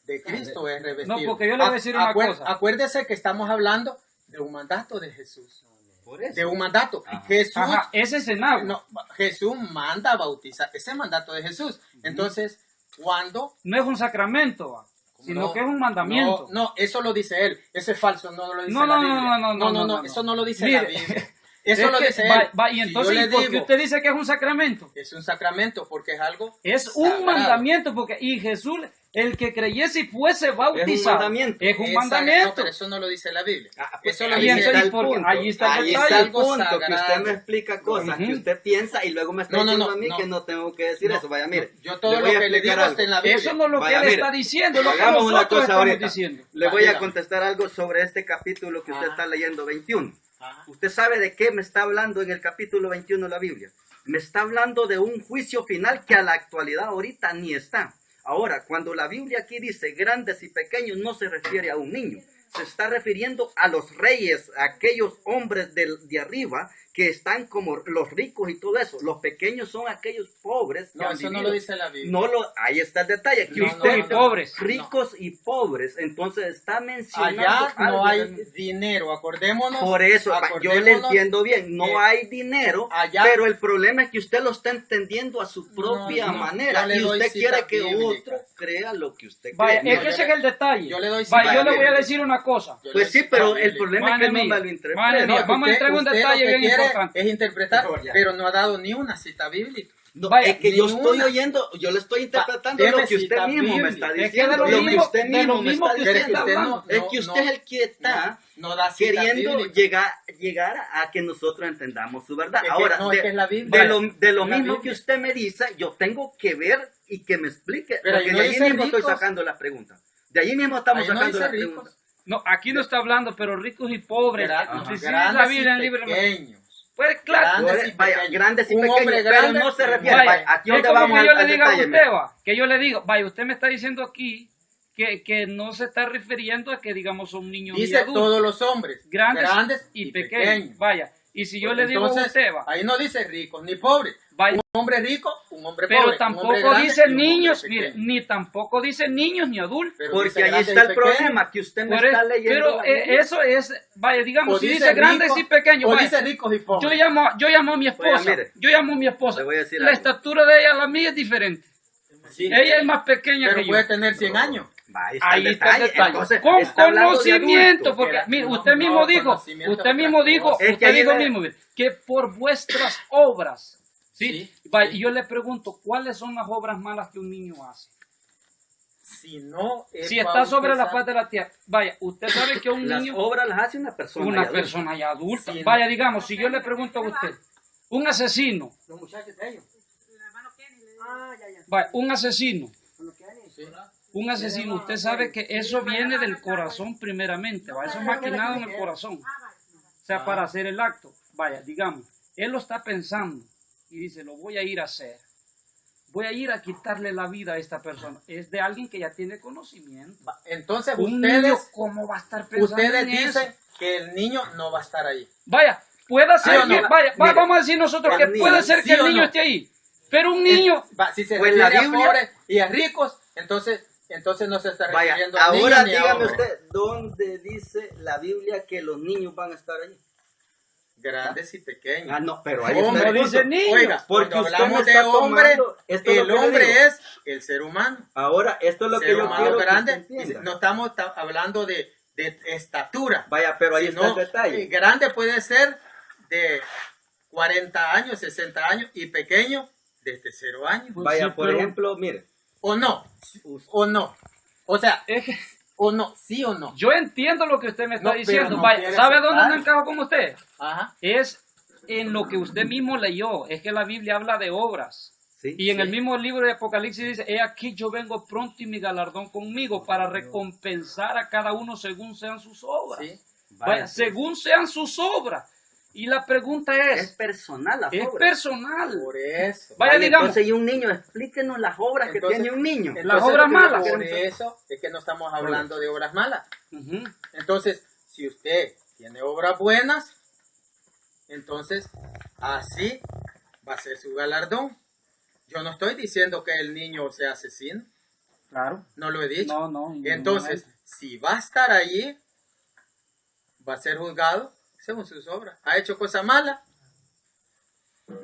A: de Cristo es revestido.
C: No, porque yo le voy a decir una cosa.
A: Acuérdese que estamos hablando de un mandato de Jesús.
B: Por eso.
A: De un mandato.
B: Ajá.
A: Jesús,
C: Ajá, ese es en agua.
A: no, Jesús manda a bautizar. Ese es el mandato de Jesús. Entonces, cuando
C: No es un sacramento, va, sino
A: no,
C: que es un mandamiento.
A: No, eso lo dice él. Eso es falso, no lo dice
C: No,
A: la
C: no,
A: Biblia.
C: no,
A: Eso no lo dice
C: Mire,
A: la Biblia. Eso
C: Es
A: lo
C: que
A: dice él.
C: y
A: Si
C: entonces,
A: yo le
C: ¿y por qué
A: digo,
C: usted dice que es un sacramento?
A: es un sacramento porque es algo
C: Es un
A: sagrado.
C: mandamiento, porque y Jesús, el que creyese y fuese bautizado,
B: mandamiento.
C: es un
A: Es
C: mandamiento.
A: no, pero eso no lo dice la Biblia.
B: Pues
A: Eso lo
C: ahí
A: dice
C: entonces,
B: está el
C: porque
B: punto.
C: ahí está el
B: Ahí
C: detalle.
B: está el
A: Algo
B: punto, que
A: sagrado.
B: usted me explica cosas que
C: Ujú.
B: usted piensa y luego me está
A: No, no,
B: diciendo
A: no,
B: a mí
A: no.
B: que no tengo que decir
A: No,
B: eso. Vaya, mire.
A: Yo todo
B: le
A: lo
B: voy a
A: que le
B: explicar
A: digo
B: algo.
A: está en la Biblia.
C: Eso no es lo
B: Vaya,
C: que él
B: mire,
C: está diciendo, es lo que
B: hagamos una
C: nosotros
B: cosa
C: estamos
B: ahorita.
C: diciendo.
B: Le voy a
A: Dígame.
B: contestar algo sobre este capítulo que usted
A: Ajá.
B: está leyendo, 21.
A: Ajá.
B: ¿Usted sabe de qué me está hablando en el capítulo 21 de la Biblia? Me está hablando de un juicio final que a la actualidad ahorita ni está. Ahora, cuando la Biblia aquí dice grandes y pequeños, no se refiere a un niño. Se está refiriendo a los reyes, a aquellos hombres de arriba que están como los ricos y todo eso. Los pequeños son aquellos pobres que
A: No,
B: han
A: eso no
B: vivido.
A: lo dice la Biblia.
B: Ahí está el detalle. Que
A: No,
B: usted,
C: Ricos y pobres.
B: Ricos y pobres. Entonces está mencionando
A: Allá no
B: algo
A: hay
B: de-
A: dinero, acordémonos.
B: por eso, yo le
A: acordémonos
B: entiendo bien, no
A: que
B: hay dinero,
A: allá-
B: pero el problema es que usted lo está entendiendo a su propia
A: No, no,
B: manera
A: yo le
B: y
A: doy
B: usted
A: citas
B: quiere que
A: bíblicas.
B: otro crea lo que usted
C: Vaya,
B: cree.
C: es que ese es el detalle.
A: yo le doy
C: Vaya, yo
A: citas
C: le voy a
A: bíblicas.
C: decir una cosa.
A: Yo le
B: Pues
A: doy
B: sí,
A: citas
B: pero el
A: bíblicas.
B: problema es que no
C: Madre mía,
B: malinterprete.
C: madre mía. Vamos a entrar en un
A: usted
C: detalle
A: lo que
C: bien
A: quiere
C: importante.
A: es interpretar,
B: Por favor,
A: pero no ha dado ni una cita bíblica.
B: No,
C: Vaya,
B: es que yo
A: ni
B: estoy
A: una.
B: oyendo, yo le estoy interpretando
A: deme
B: lo que usted
A: cita
B: mismo me
A: bíblica.
B: está
C: Es que
B: diciendo.
C: de lo
B: que
C: mismo-
B: usted
C: de lo
B: mismo me
C: mismo
B: está
C: que usted
B: diciendo.
C: está hablando.
B: Es que usted es el que está
A: no da cita
B: queriendo
A: bíblica.
B: llegar a que nosotros entendamos su verdad.
A: Es que
B: Ahora,
A: no, es que es la Biblia.
B: de lo
A: Es la
B: mismo
A: Biblia.
B: que usted me dice, yo tengo que ver y que me explique.
A: Pero
B: Porque
A: ahí no
B: de allí
A: dice
B: mismo estoy
A: ricos.
B: sacando las preguntas. De allí mismo estamos
A: Ahí no
B: sacando
A: dice
B: las
A: ricos.
B: preguntas.
C: No, aquí no está hablando, pero ricos y pobres.
A: Ajá.
C: Sí,
A: Grandes
C: la Biblia en
A: y
C: libre.
A: pequeños.
C: Pues claro.
A: Grandes y
B: Vaya,
A: pequeños.
B: grandes y
A: Un
B: pequeños,
A: hombre
B: pero
A: grande,
B: no se refiere.
C: Vaya,
B: Vaya, aquí
C: es
B: donde
C: como
B: vamos
C: que yo
B: al
C: le diga a
B: detalle.
C: usted, va, que yo le digo, vaya, usted me está diciendo aquí que no se está refiriendo a que, digamos, son niños y
A: Dice
C: adultos,
A: todos los hombres.
C: grandes y pequeños. Vaya, y si yo le digo a
A: Entonces,
C: usted, va,
A: ahí no dice ricos ni pobres.
C: vaya,
A: Un hombre rico, un hombre
C: pero
A: pobre. un
C: tampoco
A: hombre grande
C: dice
A: y un hombre
C: niños,
A: pequeño.
C: mire, ni tampoco dice niños ni adultos.
A: Pero
B: Porque
A: dice
B: ahí
A: grandes
B: está
A: y
B: el
A: pequeños.
B: problema, que usted me
C: Por
B: está
C: eso-
B: leyendo.
C: pero
B: la Biblia.
C: eso es, vaya, digamos,
A: O
C: si
A: dice
C: dice grandes
A: ricos,
C: y pequeños,
A: o
C: vaya,
A: dice ricos y pobres.
C: yo llamo a mi esposa,
B: Oiga, mire,
C: yo llamo a mi esposa,
B: le voy a decir
C: la
B: algo.
C: estatura de ella, la mía es diferente.
A: Sí,
C: Ella es más pequeña
A: pero
C: que yo.
A: puede tener 100 años.
B: Ahí está el detalle. Entonces,
C: Con
B: está hablando de
C: conocimiento,
B: adultos.
C: porque
A: Era-
C: mire,
A: no,
C: usted mismo
A: no,
C: dijo,
A: conocimiento
C: usted
A: es
C: mismo
A: otra
C: dijo,
A: cosa.
B: Es que
C: usted
B: ahí
C: dijo
B: le-
C: mismo, mire, que por vuestras obras, ¿sí?
A: Sí,
C: Vaya,
A: sí.
C: y yo le pregunto, ¿cuáles son las obras malas que un niño hace?
A: Si no es
C: Si está sobre la
A: bautizado,
C: faz de la tierra, vaya, usted sabe que un
B: Las
C: niño,
B: obras las hace una persona.
C: una
B: adulta.
C: persona ya adulta,
A: Sí,
C: vaya, digamos, si yo le pregunto a usted, un asesino,
A: Los muchachos de ellos.
C: vaya, un asesino,
A: Sí.
C: un asesino, usted sabe que eso viene del corazón primeramente, ¿va? Eso es maquinado en el corazón. O sea, para hacer el acto, vaya, digamos, él lo está pensando, y dice, lo voy a ir a hacer. Voy a ir a quitarle la vida a esta persona. Es de alguien que ya tiene conocimiento.
A: Entonces
C: Un niño,
A: ustedes,
C: ¿cómo va a estar pensando
A: ustedes
C: en
A: dicen
C: eso?
A: que el niño no va a estar ahí.
C: Vaya, puede ser,
A: ¿Sí o no?
C: vaya,
B: Mire,
C: vamos a decir nosotros que
B: el niño,
C: puede ser
A: ¿sí
C: que el
A: o
C: niño
A: no?
C: esté ahí. Pero un niño,
A: Si se
B: Pues
A: refiere
B: la
A: a
B: Biblia-
A: pobres y a ricos, entonces no se está
B: Vaya,
A: refiriendo a
B: ahora
A: niños ni a
B: dígame
A: hombres.
B: usted, ¿dónde dice la Biblia que los niños van a estar allí?
A: Grandes y pequeños.
B: Ah, no, pero ahí
A: Hombre,
B: está el
C: dice
B: punto.
C: niño.
A: Oiga,
B: Porque
A: cuando
B: usted
A: hablamos
B: me
A: de
B: está
A: hombre,
B: tomando- esto es lo
A: el
B: que le
A: hombre
B: digo.
A: es el ser humano.
B: Ahora, esto es lo que
A: Ser
B: yo
A: humano
B: quiero que
A: grande.
B: usted entienda.
A: No estamos hablando de estatura.
B: Vaya, pero ahí está
A: sino,
B: el detalle.
A: grande puede ser de 40 años, 60 años y pequeño desde 0 años.
C: Pues
B: Vaya,
C: sí,
B: por
C: pero-
B: ejemplo, mire,
A: O no. O no. O sea,
C: es que
A: o no. Sí o no.
C: yo entiendo lo que usted me está
A: No, pero
C: diciendo.
A: no
C: Vaya,
A: quiere
C: ¿sabe
A: aceptar.
C: dónde no encajo con usted?
A: Ajá.
C: Es en lo que usted mismo leyó. Es que la Biblia habla de obras.
B: sí,
C: Y en
B: sí.
C: el mismo libro de Apocalipsis dice, he aquí yo vengo pronto y mi galardón conmigo para recompensar a cada uno según sean sus obras.
A: Sí.
C: Vaya, según sean sus obras. Y la pregunta
B: es
C: es
B: personal la
C: es
B: obra.
C: personal.
A: Por eso.
C: Vaya, digamos,
B: Entonces, y un niño, explíquenos las obras que
A: Entonces-
B: tiene un niño.
C: Las
A: Entonces,
C: obras malas.
A: Por eso es que no estamos hablando de obras malas.
C: ujú,
A: Entonces, si usted tiene obras buenas, entonces así va a ser su galardón. Yo no estoy diciendo que el niño sea asesino,
C: claro.
A: no lo he dicho.
C: No, no.
A: Entonces, si va a estar allí, va a ser juzgado según sus obras. ¿Ha hecho cosa mala?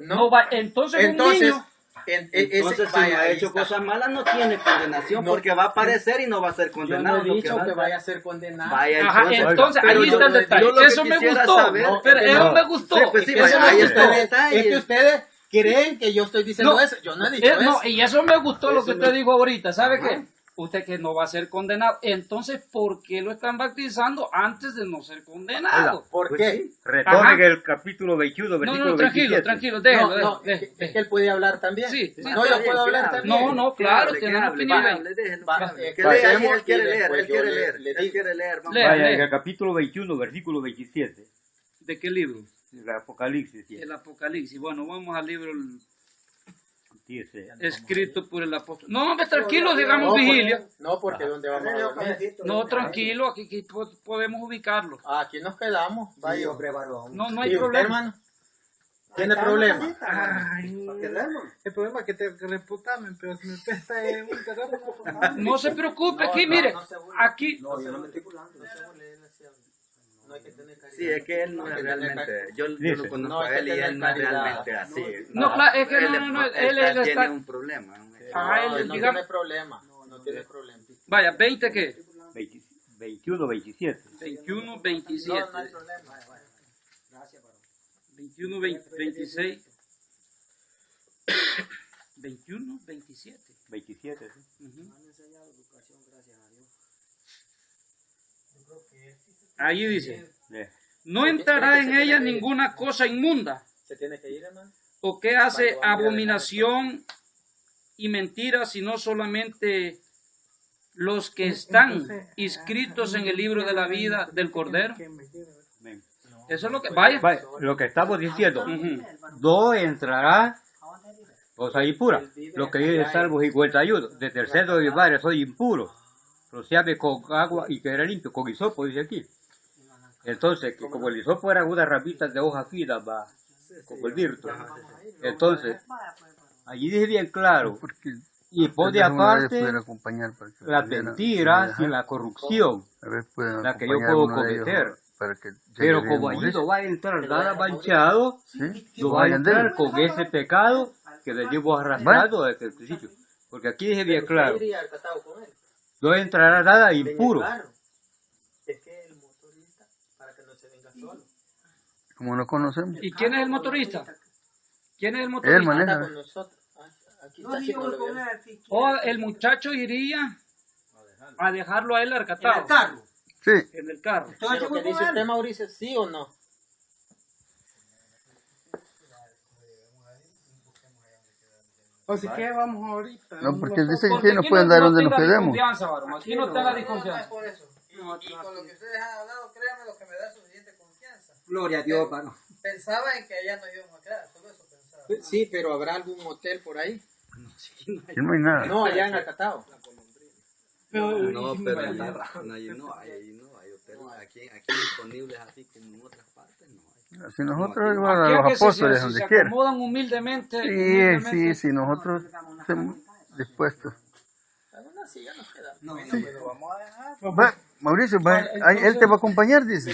C: no va, entonces, un
A: Entonces,
C: niño,
B: Entonces, si no ha hecho cosas malas, no tiene condenación,
A: No.
B: porque va a aparecer y no va a ser
A: yo
B: condenado.
A: no he
B: lo
A: dicho
B: va a
A: que
B: dar.
A: vaya a ser condenado.
B: Vaya,
C: ajá, entonces
B: pero
C: ahí
B: yo-
C: está el detalle.
B: yo lo que
C: Eso me
B: quisiera
C: gustó.
B: saber-
C: pero eso
E: no.
C: me gustó.
B: Sí, pues sí,
A: Eso
B: vaya,
A: me
B: ahí
A: gustó.
B: está el detalle.
A: Es que ustedes creen que yo estoy diciendo
C: No,
A: eso. Yo no he dicho eso.
C: No, y eso me gustó lo
B: Eso
C: que
B: me-
C: usted dijo ahorita. ¿Sabe
B: Ajá.
C: qué? Usted que no va a ser condenado. Entonces, ¿por qué lo están bautizando antes de no ser condenado?
A: ¿Por
B: Pues
A: qué?
B: sí.
E: Retomen
C: Ajá.
E: el capítulo 21,
C: No,
E: versículo
C: no, tranquilo,
E: 27.
C: tranquilo, déjelo.
A: No, no,
C: déjelo,
A: es que él puede hablar también.
C: Sí, sí,
A: no,
B: está
A: yo
B: bien,
A: puedo hablar
B: claro.
A: también.
C: No, claro, tiene una opinión.
A: Va,
B: Que lea,
A: pasemos
B: él quiere
A: y
B: leer,
A: después
B: él
A: yo
B: quiere
A: le-
B: leer,
A: le
B: él
A: digo.
B: quiere leer. vamos.
C: Lea.
E: Vaya, en el capítulo 21, versículo 27,
C: ¿De qué libro?
E: el Apocalipsis,
C: El Apocalipsis. Bueno, vamos al libro
E: dice,
C: escrito por el apóstol. No, hombre, tranquilo, digamos
A: No,
C: vigilia.
A: No, porque ¿dónde vamos a dormir?
C: No, tranquilo, aquí podemos ubicarlo.
A: Aquí nos quedamos. Vaya.
C: No, no
A: ¿Y
C: hay
A: usted,
C: problema.
A: hermano? ¿Tiene problema?
D: El problema es que te reputamen, pero si me presta un teléfono.
C: No se preocupe, aquí, mire, aquí,
A: No, yo no me estoy burlando. No se burle, él así habla. No hay que tener caridad.
B: Sí, es que él no
A: Hay
B: es
A: que tener
B: realmente, yo
E: Dice.
B: lo conozco
A: No, hay
B: a
A: que
B: él y él
A: tener
B: no es
A: caridad.
B: realmente así.
C: No, claro, es que no, él
B: tiene
C: está-
B: un problema.
C: Ah,
A: No,
C: él,
A: no
C: digamos-
A: tiene problema. No tiene problema.
C: vaya, 20 qué?
E: 21, 27.
C: 21, 27.
A: No, no hay problema.
C: 21, 26. 21, 27.
E: 27, sí.
C: Ujú. Ahí dice,
E: Lee.
C: no entrará en ella ninguna cosa inmunda
A: ¿Se tiene que ir, hermano?
C: o que hace abominación y mentira, sino solamente los que están inscritos en el libro de la vida del Cordero.
E: Amén.
C: Eso es lo que, vaya.
E: Vaya, lo que estamos diciendo,
C: Ujú.
E: no entrará cosa impura. Lo que dice Salmo 51, de tercero y varios soy impuro. Rociame con agua y quedará limpio, con hisopo, dice aquí. Entonces, que como el hisopo era unas ramitas de hoja fina, va, como el mirto. Entonces, allí dice bien claro,
F: Porque
E: y pone
F: tal vez uno de ellos
E: aparte
F: pudiera acompañar para que
E: las
F: pudiera-
E: mentiras y
F: ajá,
E: la corrupción,
F: tal vez puedan
E: la que yo
F: acompañar
E: puedo
F: uno de ellos
E: cometer.
F: para que
E: pero
F: llegue bien
E: como allí
F: Mauricio.
E: no va a entrar nada manchado,
F: ¿Sí?
E: no va a
F: vayan de él.
E: entrar con ese pecado que venimos arrastrando desde el principio. Porque aquí dice bien claro,
A: iría al catado con él.
E: no entrará nada
A: En el
E: impuro.
A: carro. Es que el motorista, para que no se venga solo.
F: Como no conocemos.
C: ¿Y quién es el motorista? ¿Quién es el
F: Él
C: motorista?
F: maneja.
A: Anda con nosotros. Aquí está chico, lo vieron.
C: O el muchacho iría a dejarlo a él arcatado
F: Sí,
C: en el carro.
A: Pero ¿qué dice usted, Mauricio? ¿Sí o no?
D: O si que vamos ahorita.
F: no, porque dice
C: Porque
F: que nos
C: aquí
F: pueden dar donde nos
C: tenga
F: quedemos.
C: desconfianza, varón. Aquí no tenga desconfianza.
A: por eso. Y con lo que ustedes han hablado, créanme lo que me da suficiente confianza.
B: Gloria a Dios, mano.
A: Pensaba en que allá nos íbamos a quedar, solo eso pensaba. Sí, pero ¿habrá algún hotel por ahí?
F: Aquí no hay nada.
A: No, allá en Acatao.
B: No, pero ahí no hay hoteles. Aquí disponibles así como en otras partes, no hay.
F: Si nosotros igual a
C: Aquí
F: los
C: que
F: apóstoles,
C: se
F: donde quiera.
C: acomodan humildemente.
F: Sí, nosotros estamos dispuestos.
A: Algunas sí ya nos quedan.
F: Va, Mauricio, él te va a acompañar, dice.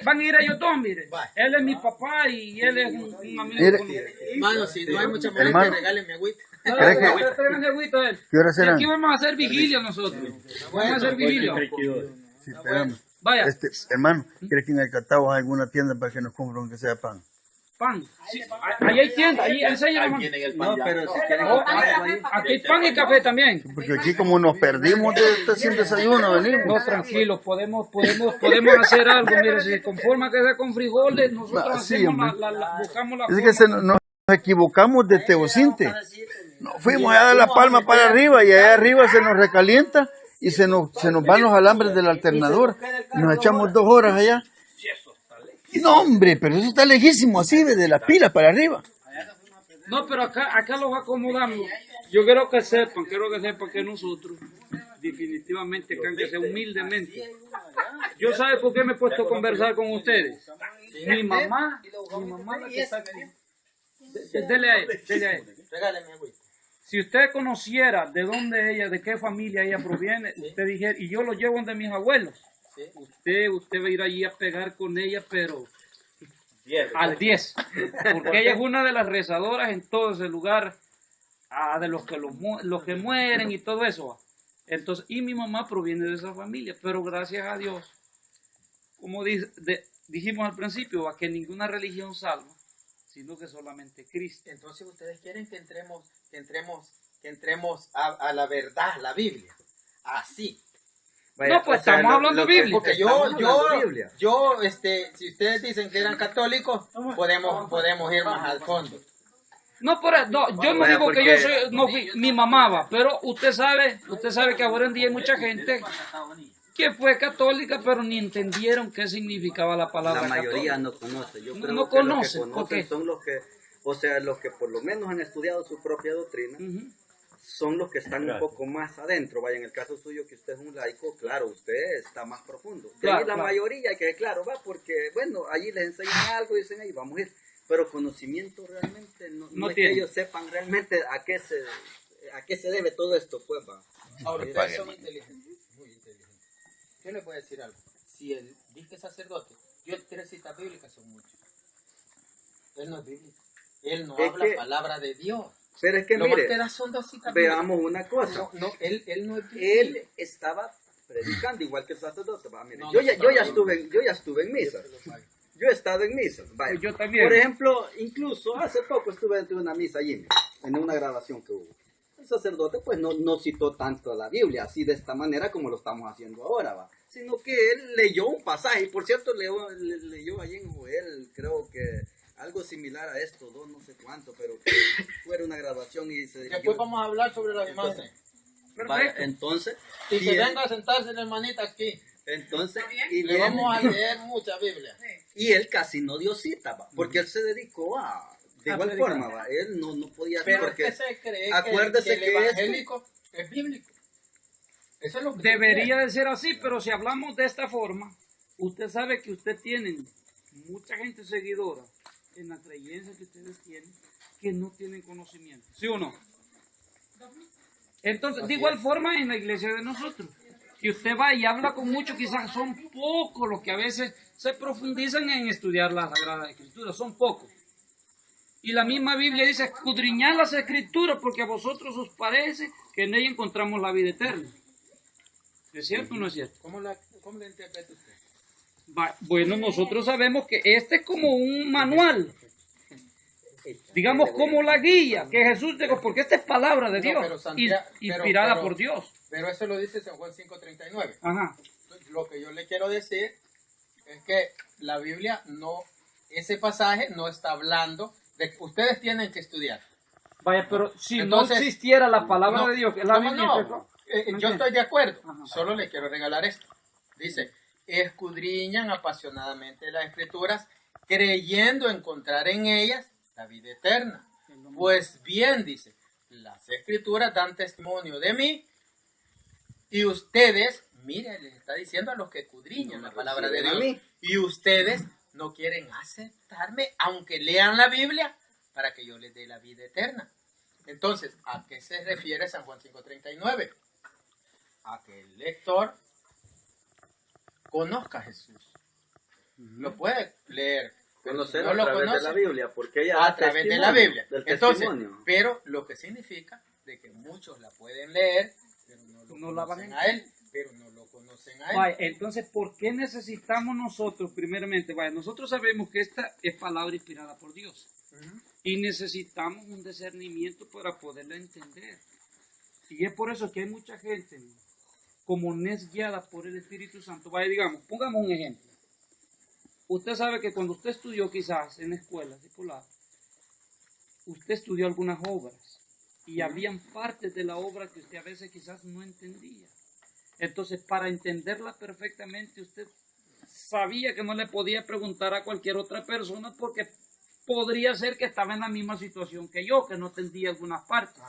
C: Van a ir a ellos dos, mire. Él es mi papá y él es un amigo conmigo.
A: Hermano, si no hay mucha molestia,
F: Hermano.
A: regálenme agüita.
F: ¿Crees que-
C: Tráiganle agüita a él.
F: ¿Qué hora
C: Y
F: serán?
C: aquí vamos a hacer vigilia nosotros. Vamos a hacer vigilia.
F: Sí, espérame.
C: Vaya,
F: Hermano, ¿crees que en el Catao hay alguna tienda para que nos compren aunque sea pan?
C: pan. Sí, ahí hay tienda, ahí enséñame.
B: No, pero si quieren
C: Aquí hay pan y café también.
F: Porque aquí como nos perdimos de estar sin desayuno, venimos.
C: No, tranquilo, podemos hacer algo. Mire, si se conforma que sea con frijoles, nosotros
F: Sí,
C: hacemos
F: hombre.
C: buscamos la
F: Es que nos equivocamos de Teocinte. Nos fuimos allá de La Palma para arriba y allá arriba se nos recalienta y se nos van los alambres del alternador. Nos echamos 2 horas allá. No, hombre, pero eso está lejísimo, así, desde la pila para arriba.
C: No, pero acá los acomodamos. Yo quiero que sepan que nosotros, definitivamente, que sea humildemente. Yo sabe por qué me he puesto a conversar con ustedes. Mi mamá la que está aquí. Dele a él.
A: Regálenme agüita.
C: Si usted conociera de dónde ella, de qué familia ella proviene, usted dijera, y yo lo llevo donde mis abuelos. Usted va a ir allí a pegar con ella, pero al 10. Porque ella es una de las rezadoras en todo ese lugar, de los que mueren y todo eso. Entonces, y mi mamá proviene de esa familia, pero gracias a Dios, como dijimos al principio, a que ninguna religión salva, sino que solamente Cristo.
A: Entonces ustedes quieren que entremos a la verdad, la Biblia. Así.
B: Vaya,
C: No, pues estamos hablando Biblia.
A: Porque si ustedes dicen que eran católicos, podemos ir más al fondo.
C: No, yo no digo que yo soy, mi mamá va, pero usted sabe que ahora en día hay mucha gente que fue católica, pero ni entendieron qué significaba la palabra
B: la mayoría
C: católica.
B: no conoce. Yo creo
C: No
B: que
C: conoce,
B: los que
C: ¿por qué?
B: conocen son los que por lo menos han estudiado su propia doctrina.
C: Ujú.
B: Son los que están un poco más adentro. Vaya, en el caso suyo, que usted es un laico, claro, usted está más profundo.
C: Claro,
B: ahí la
C: claro.
B: mayoría, que claro, va, porque, bueno, allí les enseñan algo y dicen, ahí vamos a ir. Pero conocimiento realmente, no es que
C: tienen.
B: ellos sepan realmente a qué se debe todo esto, pues, va.
A: Ahora, ustedes son inteligentes, muy inteligentes. Yo les voy a decir algo. Si el disque sacerdote dio 3 citas bíblicas, son muchos. Él no es bíblico. Él no
B: Es
A: habla
B: que-
A: palabra de Dios.
B: Pero es que,
A: Lo más
B: mire,
A: que da son 2 citas
B: veamos
A: bíblicas.
B: una cosa.
A: Él no es bíblico.
B: Él estaba predicando igual que el sacerdote. Va, mire,
A: No,
B: yo
A: no,
B: ya
A: no,
B: estuve en misa. Yo he estado en misa. Vaya.
C: Yo también.
B: Por ejemplo, incluso hace poco estuve dentro de una misa allí, en una grabación que hubo. El sacerdote pues no citó tanto la Biblia, así de esta manera como lo estamos haciendo ahora, va. Sino que él leyó un pasaje, y por cierto leyó allí en Joel, creo que algo similar a esto, no sé cuánto, pero que fuera una grabación y se dirigió.
A: Después vamos a hablar sobre las imágenes.
B: Vaya, entonces,
A: Y que
B: él-
A: venga a sentarse la hermanita aquí.
B: entonces, y
A: Le vamos a leer mucha Biblia.
B: Y él casi no dio cita, va, porque él se dedicó de igual
C: predicar.
B: forma, va, él no podía,
A: Pero
B: porque
A: es que se cree
B: acuérdese
A: que el
B: que
A: evangélico es bíblico. Eso es lo que se
C: Debería
A: cree.
C: de ser así, pero si hablamos de esta forma, usted sabe que usted tiene mucha gente seguidora en la creencia que ustedes tienen que no tienen conocimiento. ¿Sí o no? Entonces, de igual forma en la iglesia de nosotros, que usted va y habla con muchos, quizás son pocos los que a veces se profundizan en estudiar la Sagrada Escritura, son pocos. Y la misma Biblia dice, escudriñad las Escrituras porque a vosotros os parece que en ella encontramos la vida eterna. ¿Es cierto o no es cierto?
A: ¿Cómo la interpreta usted?
C: Bueno, nosotros sabemos que este es como un manual, digamos como la guía que Jesús dijo, porque esta es palabra de
A: No,
C: Dios,
A: pero Santiago-
C: inspirada
A: pero-
C: por Dios.
A: Pero eso lo dice San Juan 5:39.
C: Ajá.
A: Lo que yo le quiero decir es que la Biblia ese pasaje no está hablando de que ustedes tienen que estudiar.
C: Vaya, pero si
A: Entonces-
C: no existiera la palabra
A: No,
C: de Dios, que es la
A: ¿cómo
C: Biblia,
A: no?
C: ¿no?
A: Yo estoy de acuerdo,
C: Ajá.
A: solo le quiero regalar esto. Dice, escudriñan apasionadamente las Escrituras, creyendo encontrar en ellas la vida eterna. Pues bien, dice, las Escrituras dan testimonio de mí y ustedes, mire, les está diciendo a los que escudriñan la palabra de Dios, y ustedes no quieren aceptarme, aunque lean la Biblia, para que yo les dé la vida eterna. Entonces, ¿a qué se refiere San Juan 5:39? A que el lector conozca a Jesús. Lo puede leer.
B: Conocer
A: no
B: a
A: lo
B: través
A: conoce,
B: de la Biblia, porque ella
A: a través de la Biblia.
B: del
A: Entonces,
B: testimonio.
A: pero lo que significa de que muchos la pueden leer, pero no lo conocen a él, pero no lo conocen a él.
C: Vaya, entonces, ¿por qué necesitamos nosotros, primeramente? Vaya, nosotros sabemos que esta es palabra inspirada por Dios. Y necesitamos un discernimiento para poderla entender. Y es por eso que hay mucha gente, como no es guiada por el Espíritu Santo. Vaya, digamos, pongamos un ejemplo. Usted sabe que cuando usted estudió quizás en la escuela secular, usted estudió algunas obras y habían partes de la obra que usted a veces quizás no entendía. Entonces, para entenderla perfectamente, usted sabía que no le podía preguntar a cualquier otra persona porque podría ser que estaba en la misma situación que yo, que no entendía algunas partes.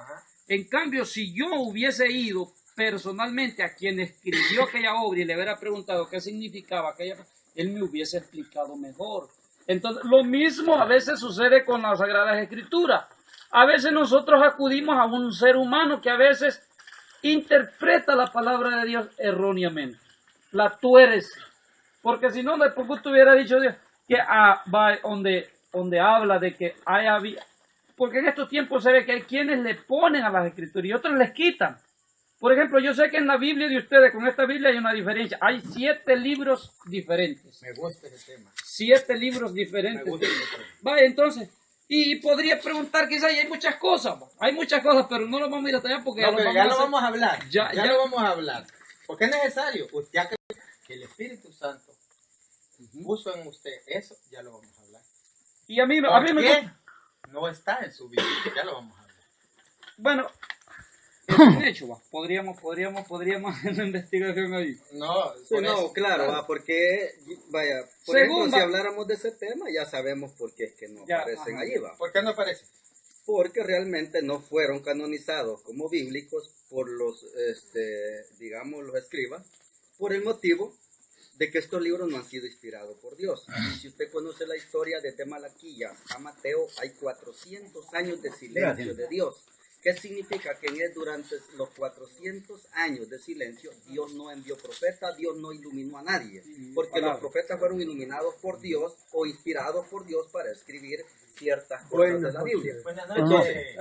C: En cambio, si yo hubiese ido personalmente a quien escribió aquella obra y le hubiera preguntado qué significaba aquella, él me hubiese explicado mejor. Entonces, lo mismo a veces sucede con las Sagradas Escrituras. A veces nosotros acudimos a un ser humano que a veces interpreta la palabra de Dios erróneamente, la tuerce. Porque si no, después usted hubiera dicho Dios que va donde habla de que había, porque en estos tiempos se ve que hay quienes le ponen a las Escrituras y otros les quitan. Por ejemplo, yo sé que en la Biblia de ustedes, con esta Biblia hay una diferencia. Hay 7 libros diferentes.
A: Me gusta ese tema.
C: 7 libros diferentes. Vaya, entonces, y podría preguntar quizás, y hay muchas cosas, pero no lo vamos a ir hasta allá porque
A: No, pero ya lo vamos a hablar.
C: Ya
A: lo vamos a hablar. Porque es necesario. Usted cree que el Espíritu Santo puso en usted eso, ya lo vamos a hablar.
C: Y a mí me
A: gusta. No está en su Biblia, ya lo vamos a hablar.
C: Bueno, es un hecho, podríamos hacer una investigación ahí.
B: No, sí, no, claro, porque, vaya, por ejemplo, si habláramos de ese tema, ya sabemos por qué es que no aparecen allí, va.
A: ¿Por qué no aparecen?
B: Porque realmente no fueron canonizados como bíblicos por los, digamos, los escribas, por el motivo de que estos libros no han sido inspirados por Dios. Y si usted conoce la historia desde Malaquía a Mateo, hay 400 años de silencio de Dios. ¿Qué significa? Que durante los 400 años de silencio, Dios no envió profetas, Dios no iluminó a nadie, porque los profetas fueron iluminados por Dios o inspirados por Dios para escribir ciertas cosas de la Biblia. Entonces,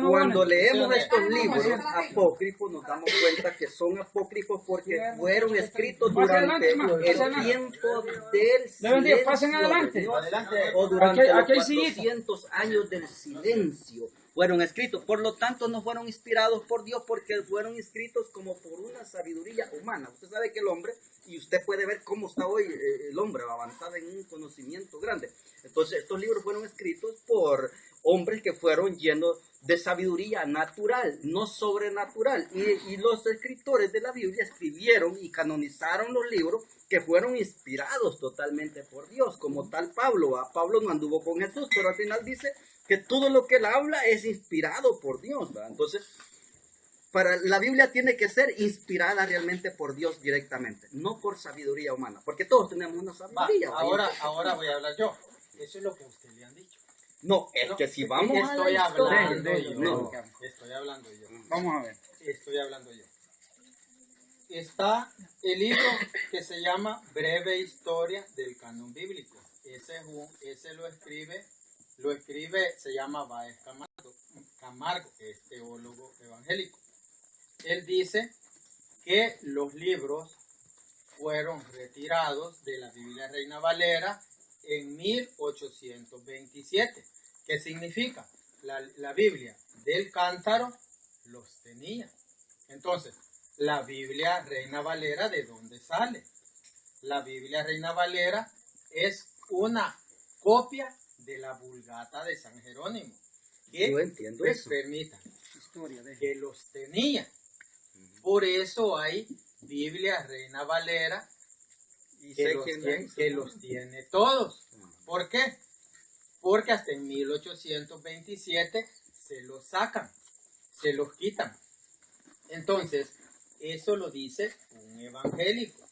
B: cuando leemos estos libros apócrifos, nos damos cuenta que son apócrifos porque fueron escritos durante el tiempo del silencio o durante los 400 años del silencio. Fueron escritos, por lo tanto no fueron inspirados por Dios porque fueron escritos como por una sabiduría humana. Usted sabe que el hombre, y usted puede ver cómo está hoy el hombre avanzado en un conocimiento grande. Entonces estos libros fueron escritos por hombres que fueron llenos de sabiduría natural, no sobrenatural. Y los escritores de la Biblia escribieron y canonizaron los libros que fueron inspirados totalmente por Dios, como tal Pablo. Pablo no anduvo con Jesús, pero al final dice que todo lo que él habla es inspirado por Dios, ¿verdad? Entonces, para la Biblia tiene que ser inspirada realmente por Dios directamente, no por sabiduría humana, porque todos tenemos una sabiduría.
A: Ahora voy a hablar yo. Eso es lo que usted le han dicho.
B: No, es que si vamos a
A: estoy hablando yo.
C: Vamos a ver.
A: Estoy hablando yo. Está el libro que se llama Breve Historia del Canon Bíblico. Ese lo escribe, se llama Báez Camargo, es teólogo evangélico. Él dice que los libros fueron retirados de la Biblia Reina Valera en 1827. ¿Qué significa? La Biblia del Cántaro los tenía. Entonces, la Biblia Reina Valera, ¿de dónde sale? La Biblia Reina Valera es una copia de la Vulgata de San Jerónimo. Que,
B: yo entiendo eso.
A: Permitan, que los tenía. Por eso hay Biblia Reina Valera que los tiene todos. ¿Por qué? Porque hasta en 1827 se los sacan, se los quitan. Entonces, eso lo dice un evangélico.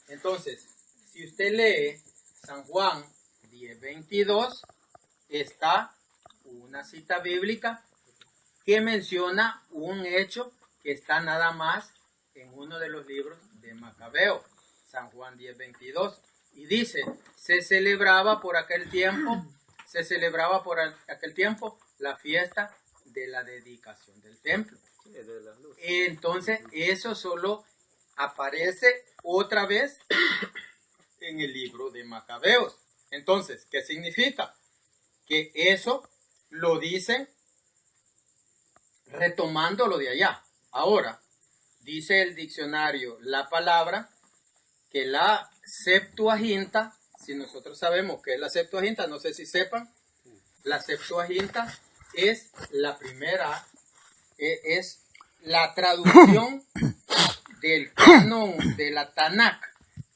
A: Entonces, si usted lee San Juan 10:22, está una cita bíblica que menciona un hecho que está nada más en uno de los libros de Macabeo, San Juan 10:22, y dice, se celebraba por aquel tiempo la fiesta de la dedicación del templo. Entonces, eso solo aparece otra vez en el libro de Macabeos. Entonces, ¿qué significa? Que eso lo dicen retomándolo de allá. Ahora, dice el diccionario La Palabra que la Septuaginta, si nosotros sabemos que es la Septuaginta, no sé si sepan, la Septuaginta es la primera, es la traducción del canon de la Tanakh.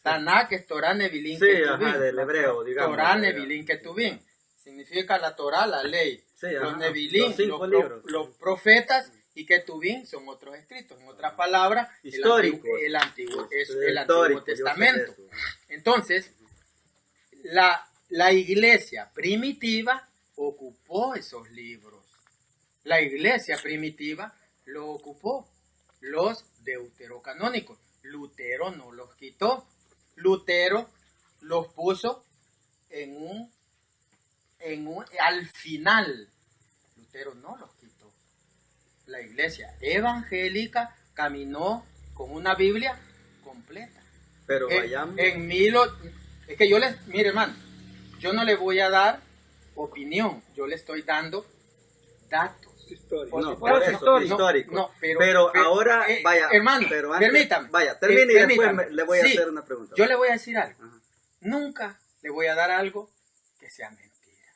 A: Tanakh es Torah Nevilín Ketuvim.
B: Del hebreo, digamos.
A: Torah Nevilín Ketuvim. Significa la Torah, la ley.
B: Sí,
A: los Nevilín, los profetas, y Ketuvim son otros escritos. En otras palabras, el Antiguo Testamento. Entonces, la iglesia primitiva ocupó esos libros. La iglesia primitiva lo ocupó. Los deuterocanónicos. Lutero no los quitó. Lutero los puso al final. Lutero no los quitó. La iglesia evangélica caminó con una Biblia completa.
B: Pero vayamos.
A: Es que mire, hermano, yo no le voy a dar opinión, yo le estoy dando datos.
B: Histórico. Pero ahora, vaya,
A: hermano,
B: pero antes,
A: permítame.
B: Vaya, termine y después le voy a hacer una pregunta.
A: Yo le voy a decir algo.
B: Ajá.
A: Nunca le voy a dar algo que sea mentira.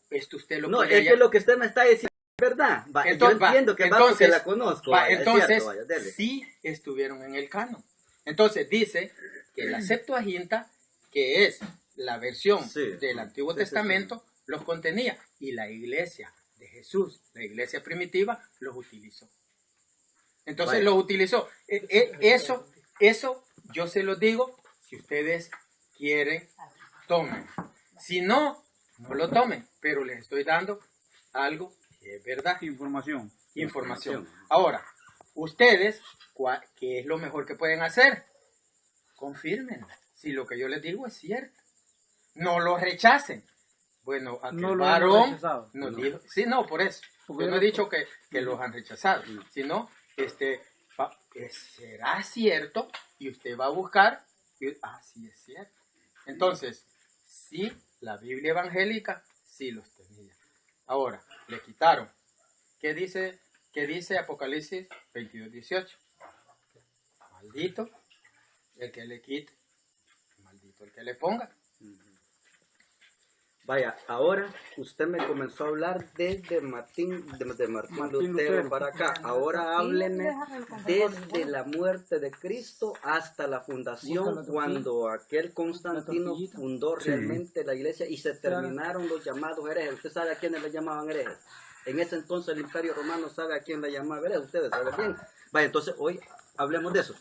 A: Esto usted lo
B: No,
A: puede
B: es que lo que usted me está diciendo es verdad. Entonces, yo entiendo que porque la conozco.
A: Entonces,
B: cierto,
A: sí estuvieron en el canon. Entonces dice que la Septuaginta, que es la versión del Antiguo Testamento, los contenía. Y la iglesia de Jesús, la iglesia primitiva, los utilizó. Entonces los utilizó. Eso yo se los digo, si ustedes quieren, tomen. Si no, no lo tomen, pero les estoy dando algo que es verdad. Información. Ahora, ustedes, ¿qué es lo mejor que pueden hacer? Confirmen si lo que yo les digo es cierto. No lo rechacen. Bueno, aquel varón nos dijo, sí, no, por eso. Yo no he dicho que los han rechazado, sino, será cierto, y usted va a buscar, sí es cierto. Entonces, sí, la Biblia evangélica sí los tenía. Ahora, le quitaron. ¿Qué dice Apocalipsis 22:18? Maldito el que le quite, maldito el que le ponga.
B: Vaya, ahora usted me comenzó a hablar desde Martín Lutero para acá. Ahora hábleme desde la muerte de Cristo hasta la fundación, cuando aquel Constantino fundó realmente la iglesia y se terminaron los llamados herejes. ¿Usted sabe a quiénes le llamaban herejes? En ese entonces el Imperio Romano sabe a quién le llamaba herejes. Ustedes saben bien. Vaya, entonces hoy hablemos de eso.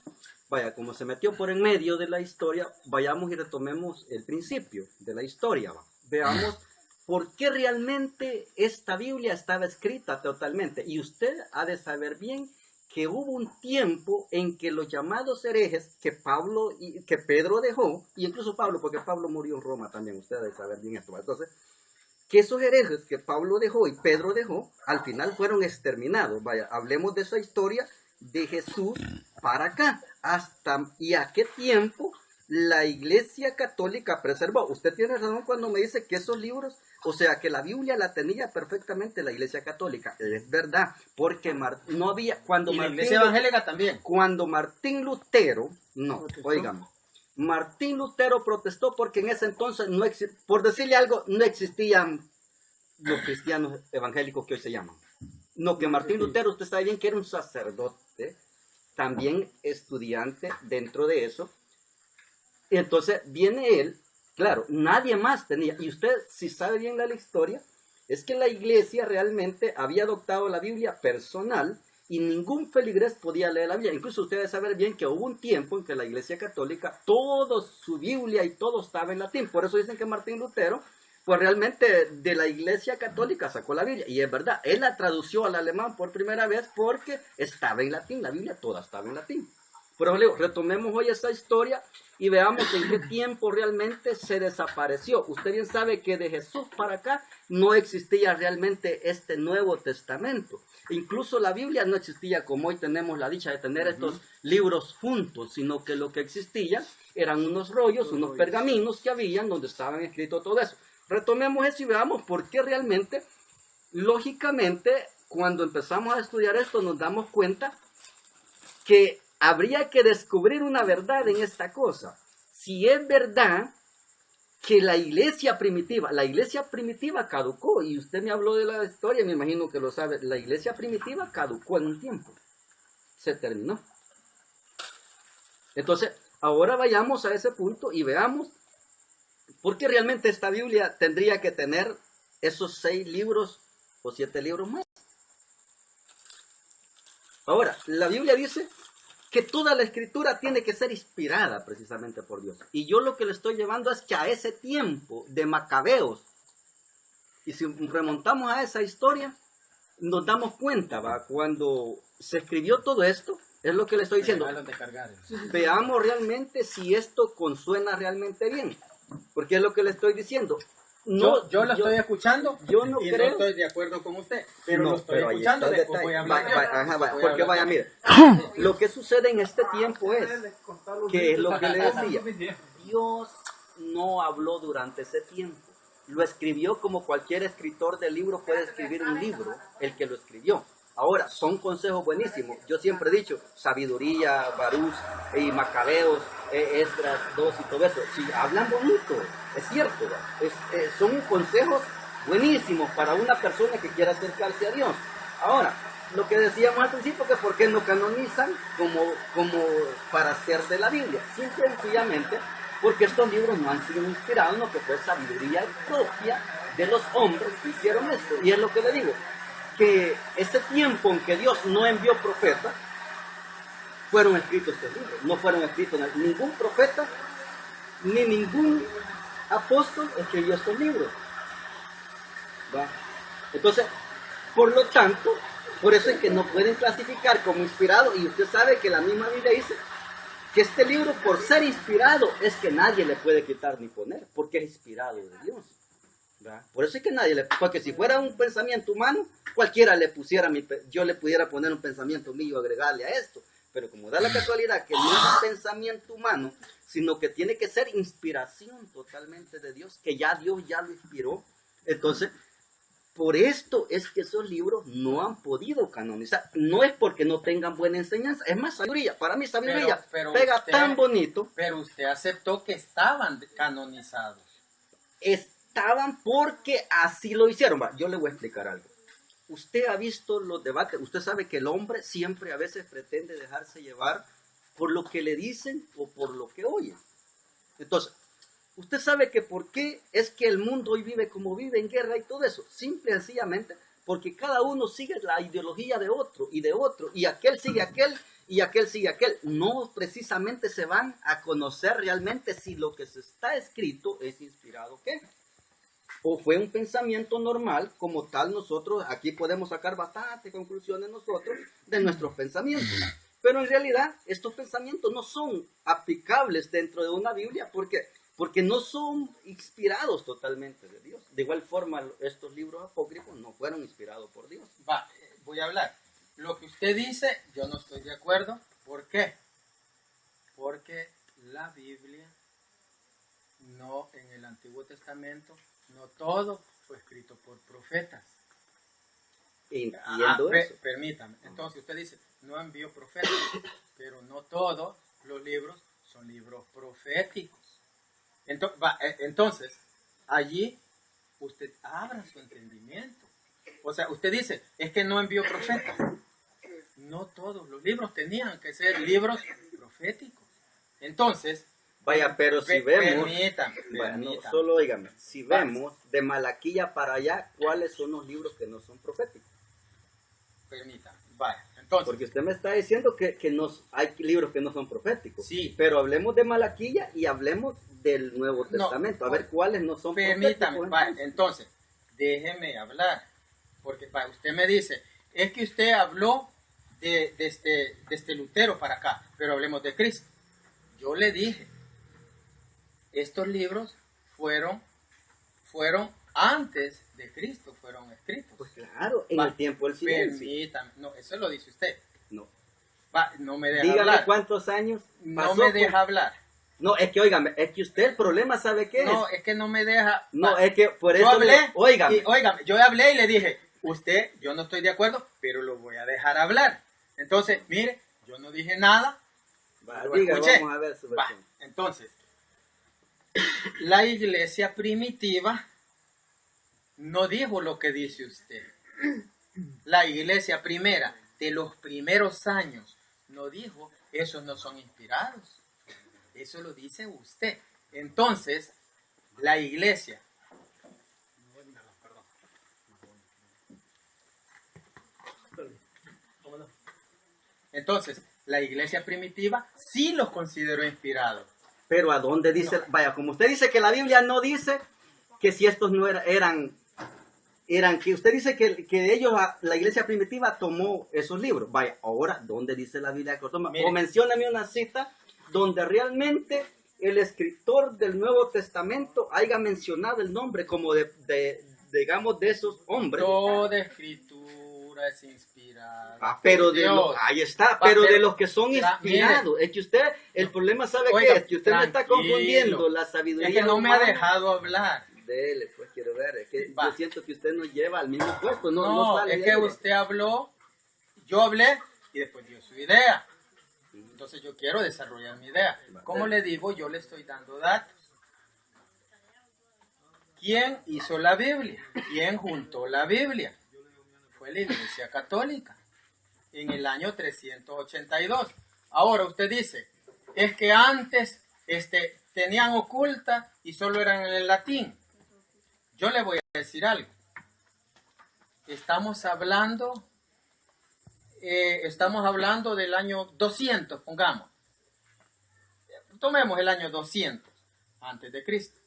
B: Vaya, como se metió por en medio de la historia, vayamos y retomemos el principio de la historia. Veamos por qué realmente esta Biblia estaba escrita totalmente. Y usted ha de saber bien que hubo un tiempo en que los llamados herejes que Pedro dejó, y incluso Pablo, porque Pablo murió en Roma también, usted ha de saber bien esto. Entonces, que esos herejes que Pablo dejó y Pedro dejó, al final fueron exterminados. Vaya, hablemos de esa historia de Jesús para acá. ¿Y a qué tiempo la Iglesia Católica preservó? Usted tiene razón cuando me dice que esos libros, o sea, que la Biblia la tenía perfectamente la Iglesia Católica. Es verdad, porque no había...
A: la Iglesia Evangélica también.
B: Cuando Martín Lutero, Martín Lutero protestó porque en ese entonces, por decirle algo, no existían los cristianos evangélicos que hoy se llaman. No, que Martín Lutero, usted sabe bien que era un sacerdote, también estudiante dentro de eso, Y entonces viene él, claro, nadie más tenía. Y usted, si sabe bien la historia, es que la iglesia realmente había adoptado la Biblia personal y ningún feligrés podía leer la Biblia. Incluso ustedes saben bien que hubo un tiempo en que la iglesia católica, todo su Biblia y todo estaba en latín. Por eso dicen que Martín Lutero, pues realmente de la iglesia católica sacó la Biblia. Y es verdad, él la tradució al alemán por primera vez porque estaba en latín. La Biblia toda estaba en latín. Por ejemplo, retomemos hoy esta historia y veamos en qué tiempo realmente se desapareció. Usted bien sabe que de Jesús para acá no existía realmente este Nuevo Testamento. Incluso la Biblia no existía como hoy tenemos la dicha de tener estos libros juntos, sino que lo que existía eran unos rollos, unos pergaminos que habían donde estaban escritos todo eso. Retomemos eso y veamos por qué realmente, lógicamente, cuando empezamos a estudiar esto nos damos cuenta que habría que descubrir una verdad en esta cosa. Si es verdad que la iglesia primitiva caducó, y usted me habló de la historia, me imagino que lo sabe, la iglesia primitiva caducó en un tiempo, se terminó. Entonces, ahora vayamos a ese punto y veamos por qué realmente esta Biblia tendría que tener esos 6 libros o 7 libros más. Ahora, la Biblia dice que toda la escritura tiene que ser inspirada precisamente por Dios. Y yo lo que le estoy llevando es que a ese tiempo de Macabeos, y si remontamos a esa historia, nos damos cuenta, ¿va? Cuando se escribió todo esto, es lo que le estoy diciendo. Veamos realmente si esto consuena realmente bien. Porque es lo que le estoy diciendo. No,
A: yo lo estoy escuchando
B: yo no
A: y
B: creo,
A: no estoy de acuerdo con usted, pero
B: no,
A: lo estoy
B: pero ahí
A: escuchando,
B: está el
A: después
B: detalle.
A: voy a hablar yo.
B: Porque vaya, mire, lo que sucede en este tiempo es que es lo que le decía, Dios no habló durante ese tiempo, lo escribió como cualquier escritor de libro puede escribir un libro, el que lo escribió. Ahora, son consejos buenísimos. Yo siempre he dicho, sabiduría, Barús y Macabeos, Esdras 2 y todo eso. Si hablan bonito, es cierto. Son consejos buenísimos para una persona que quiera acercarse a Dios. Ahora, lo que decíamos al principio, que por qué no canonizan como para ser de la Biblia. Simple y sencillamente, porque estos libros no han sido inspirados en lo que fue sabiduría propia de los hombres que hicieron esto. Y es lo que le digo, que ese tiempo en que Dios no envió profetas, fueron escritos estos libros. No fueron escritos ningún profeta, ni ningún apóstol escribió estos libros. ¿Va? Entonces, por lo tanto, por eso es que no pueden clasificar como inspirado, y usted sabe que la misma Biblia dice que este libro, por ser inspirado, es que nadie le puede quitar ni poner, porque es inspirado de Dios. ¿Va? Por eso es que nadie porque si fuera un pensamiento humano, cualquiera le pusiera, yo le pudiera poner un pensamiento mío, agregarle a esto, pero como da la casualidad que no es un pensamiento humano, sino que tiene que ser inspiración totalmente de Dios, que ya Dios ya lo inspiró, entonces, por esto es que esos libros no han podido canonizar, no es porque no tengan buena enseñanza, es más sabiduría, para mí sabiduría
A: pero
B: pega
A: usted,
B: tan bonito.
A: Pero usted aceptó que estaban canonizados.
B: Estaban porque así lo hicieron. Yo le voy a explicar algo. Usted ha visto los debates, usted sabe que el hombre siempre a veces pretende dejarse llevar por lo que le dicen o por lo que oye. Entonces, usted sabe que por qué es que el mundo hoy vive como vive, en guerra y todo eso. Simple y sencillamente porque cada uno sigue la ideología de otro, y aquel sigue aquel, y aquel sigue aquel. No precisamente se van a conocer realmente si lo que se está escrito es inspirado, ¿qué? O fue un pensamiento normal, como tal nosotros aquí podemos sacar bastantes conclusiones nosotros de nuestros pensamientos. Pero en realidad estos pensamientos no son aplicables dentro de una Biblia porque no son inspirados totalmente de Dios. De igual forma estos libros apócrifos no fueron inspirados por Dios.
A: Voy a hablar. Lo que usted dice, yo no estoy de acuerdo. ¿Por qué? Porque la Biblia, no en el Antiguo Testamento, no todo fue escrito por profetas.
B: Entiendo eso.
A: Permítame. Entonces usted dice, no envió profetas, pero no todos los libros son libros proféticos. Entonces, allí usted abra su entendimiento. O sea, usted dice, es que no envió profetas. No todos los libros tenían que ser libros proféticos. Entonces,
B: Vaya, pero si vemos,
A: Permítame,
B: vaya, no,
A: permítame.
B: solo óigame, si vemos de Malaquía para allá, ¿cuáles son los libros que no son proféticos?
A: Permítame. Vaya, entonces.
B: Porque usted me está diciendo que hay libros que no son proféticos.
A: Sí.
B: Pero hablemos de Malaquía y hablemos del Nuevo Testamento. A ver cuáles no son
A: Permítame,
B: proféticos.
A: vaya, entonces, déjeme hablar. Porque vaya, usted me dice, es que usted habló de este Lutero para acá, pero hablemos de Cristo. Yo le dije, estos libros fueron antes de Cristo, fueron escritos.
B: Pues claro, en el tiempo del silencio.
A: Permítame, no, eso lo dice usted.
B: No.
A: Va, no me deja
B: Dígame
A: hablar.
B: cuántos años
A: No
B: pasó
A: me deja hablar.
B: No, es que, óigame, es que usted el problema sabe qué es.
A: No, es que no me deja.
B: No,
A: Va,
B: es que por
A: yo
B: eso...
A: hablé,
B: Óigame.
A: óigame, yo hablé y le dije, usted, yo no estoy de acuerdo, pero lo voy a dejar hablar. Entonces, mire, yo no dije nada.
B: Va,
A: lo
B: diga,
A: escuché.
B: vamos a ver su
A: Va,
B: versión.
A: entonces, la iglesia primitiva no dijo lo que dice usted. La iglesia primera, de los primeros años, no dijo, esos no son inspirados. Eso lo dice usted. Entonces, la iglesia. Entonces, la iglesia primitiva sí los consideró inspirados.
B: Pero ¿a dónde dice? Vaya, como usted dice que la Biblia no dice que si estos no eran que usted dice que ellos, la iglesia primitiva tomó esos libros. Vaya, ahora, ¿dónde dice la Biblia que los toma?
A: Mire.
B: O mencióname una cita donde realmente el escritor del Nuevo Testamento haya mencionado el nombre como digamos, de esos hombres.
A: Toda escritura es inspirada.
B: Pero
A: por
B: de
A: Dios.
B: ahí está,
A: Va,
B: pero de
A: pero-
B: los que son inspirados. Es que usted, el problema sabe
A: Oiga,
B: qué es, que usted me está
A: tranquilo.
B: confundiendo la sabiduría.
A: Es que no me ha
B: humana.
A: dejado hablar.
B: Dele, pues quiero ver, es que
A: Va.
B: yo siento que usted nos lleva al mismo puesto, no
A: No,
B: sale
A: es
B: de
A: que
B: ahí.
A: usted habló, yo hablé y después dio su idea. Entonces yo quiero desarrollar mi idea. Como le digo, yo le estoy dando datos. ¿Quién hizo la Biblia? ¿Quién juntó la Biblia? Fue la Iglesia Católica en el año 382. Ahora usted dice, es que antes tenían oculta y solo eran en el latín. Yo le voy a decir algo. Estamos hablando del año 200, pongamos. Tomemos el año 200 antes de Cristo.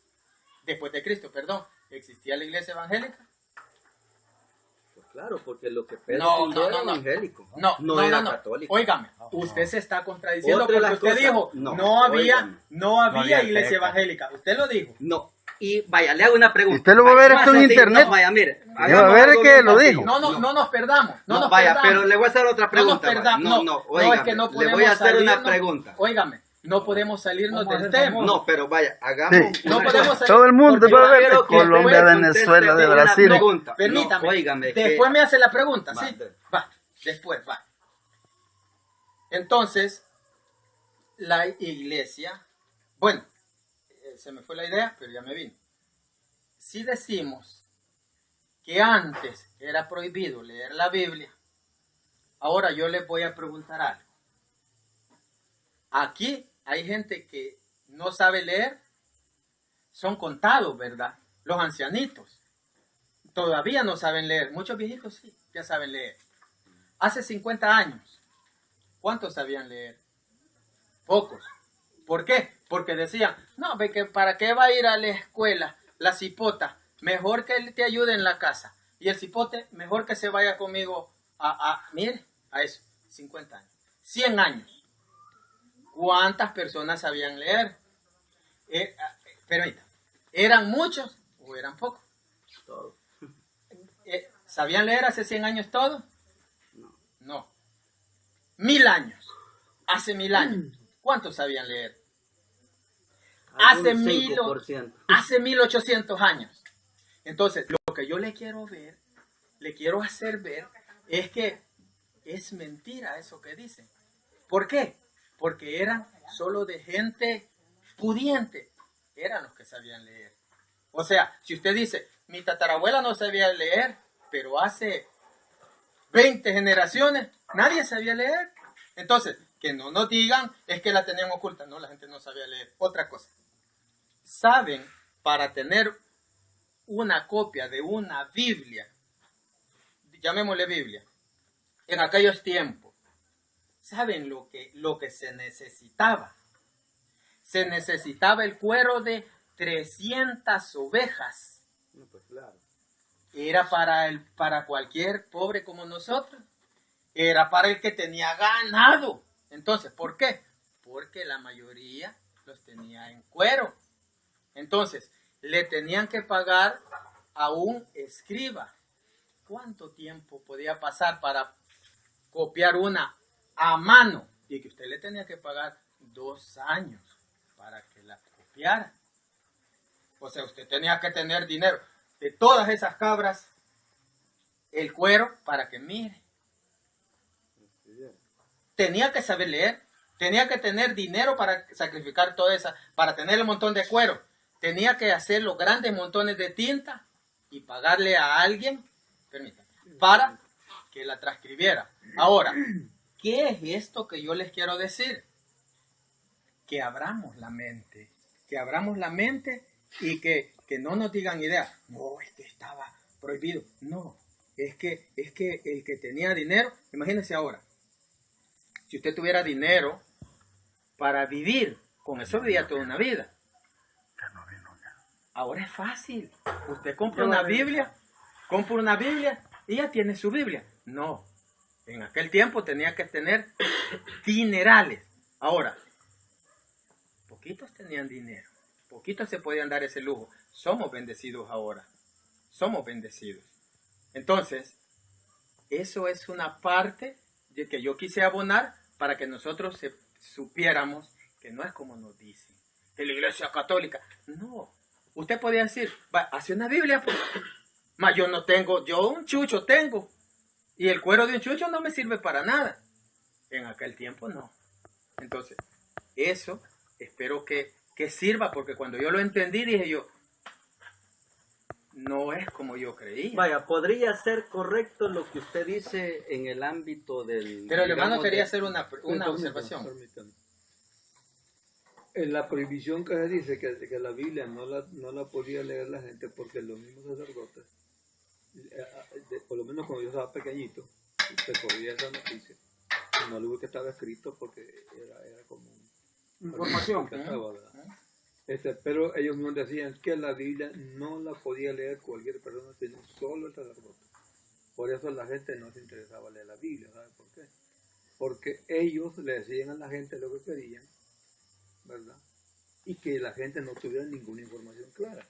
A: Después de Cristo, perdón. ¿Existía la iglesia evangélica?
B: Pues claro, porque lo que Pedro
A: No,
B: fundó
A: no,
B: era
A: no, no.
B: evangélico,
A: No
B: era
A: no.
B: católico.
A: Óigame, usted se está contradiciendo
B: Otra de
A: porque
B: las
A: usted
B: cosas-
A: dijo,
B: no,
A: no
B: óigame.
A: había
E: había
A: iglesia
E: secta.
A: evangélica. Usted lo dijo.
B: No, y vaya, le hago una pregunta.
F: Usted lo va a ver
B: Vaya,
F: esto en
B: más así,
F: internet.
B: No, vaya, mire.
F: va a
B: hagamos
F: ver
B: algo
F: que
B: bien
F: lo
B: fácil.
F: dijo.
A: No nos perdamos. No nos
B: vaya,
A: perdamos.
B: pero le voy a hacer otra pregunta.
A: No nos perdamos.
B: vaya.
A: No,
B: óigame,
A: es que no
B: le
A: podemos
B: voy a hacer una
A: salirnos-
B: pregunta.
A: Óigame, no podemos salirnos
C: Vamos a
A: del
C: hacer
A: tema.
B: No, pero vaya, hagamos.
F: Sí.
A: No
B: una
A: podemos
B: cosa.
A: salir-
F: Todo el mundo
A: porque
F: va a
A: yo
F: ver de
A: quiero que
F: Colombia,
A: después
F: Venezuela, de
B: conteste
F: Brasil.
B: una pregunta.
A: Permítame.
B: No, óigame, que-
A: después me hace la pregunta,
B: Va,
A: ¿sí?
B: de-
A: Va, después, va. Entonces, la iglesia, bueno, se me fue la idea, pero ya me vino. Si decimos que antes era prohibido leer la Biblia, ahora yo les voy a preguntar algo. Aquí hay gente que no sabe leer, son contados, ¿verdad? Los ancianitos todavía no saben leer, muchos viejitos sí, ya saben leer. Hace 50 años, ¿cuántos sabían leer? Pocos. ¿Por qué? Porque decían, no, ve que ¿para qué va a ir a la escuela la cipota? Mejor que él te ayude en la casa. Y el cipote, mejor que se vaya conmigo mire, a eso, 50 años. 100 años. ¿Cuántas personas sabían leer? Permítame, ¿eran muchos o eran pocos?
B: Todo.
A: ¿Sabían leer hace 100 años todos? No. 1000 años. Hace 1000 años. ¿Cuántos sabían leer? Hace
B: Algún
A: 1000
B: 5%.
A: hace 1800 años. Entonces, lo que yo le quiero ver, le quiero hacer ver, es que es mentira eso que dicen. ¿Por qué? Porque eran solo de gente pudiente. Eran los que sabían leer. O sea, si usted dice, mi tatarabuela no sabía leer, pero hace 20 generaciones nadie sabía leer. Entonces, que no nos digan es que la tenían oculta. No, la gente no sabía leer. Otra cosa. Saben, para tener una copia de una Biblia, llamémosle Biblia, en aquellos tiempos, ¿saben lo que se necesitaba? Se necesitaba el cuero de 300 ovejas.
B: No, pues claro.
A: Era para cualquier pobre como nosotros. Era para el que tenía ganado. Entonces, ¿por qué? Porque la mayoría los tenía en cuero. Entonces, le tenían que pagar a un escriba. ¿Cuánto tiempo podía pasar para copiar una a mano? Y que usted le tenía que pagar 2 años para que la copiara. O sea, usted tenía que tener dinero de todas esas cabras, el cuero, para que mire. Tenía que saber leer, tenía que tener dinero para sacrificar toda esa, para tener un montón de cuero. Tenía que hacer los grandes montones de tinta y pagarle a alguien, permítanme, para que la transcribiera. Ahora, ¿qué es esto que yo les quiero decir? Que abramos la mente y que no nos digan ideas. No, es que estaba prohibido. No, es que el que tenía dinero, imagínense ahora, si usted tuviera dinero para vivir, con eso vivía toda una vida. Ahora es fácil. Usted compra una Biblia y ya tiene su Biblia. No, en aquel tiempo tenía que tener dinerales. Ahora, poquitos tenían dinero, poquitos se podían dar ese lujo. Somos bendecidos ahora, somos bendecidos. Entonces, eso es una parte de que yo quise abonar para que nosotros supiéramos que no es como nos dicen, que la iglesia católica, no. Usted podía decir, hace una Biblia, pues. Yo no tengo, yo un chucho tengo, y el cuero de un chucho no me sirve para nada. En aquel tiempo no. Entonces, eso espero que sirva, porque cuando yo lo entendí dije yo, no es como yo creía.
B: Vaya, podría ser correcto lo que usted dice en el ámbito del...
A: Pero el hermano quería hacer una observación.
G: Permítame. En la prohibición que se dice que la Biblia no la podía leer la gente porque los mismos sacerdotes, por lo menos cuando yo estaba pequeñito, se corría esa noticia. No lo que estaba escrito porque era como
C: información.
G: Pero ellos nos decían que la Biblia no la podía leer cualquier persona, sino solo el sacerdote. Por eso la gente no se interesaba leer la Biblia. ¿Sabe por qué? Porque ellos le decían a la gente lo que querían, ¿verdad? Y que la gente no tuviera ninguna información clara,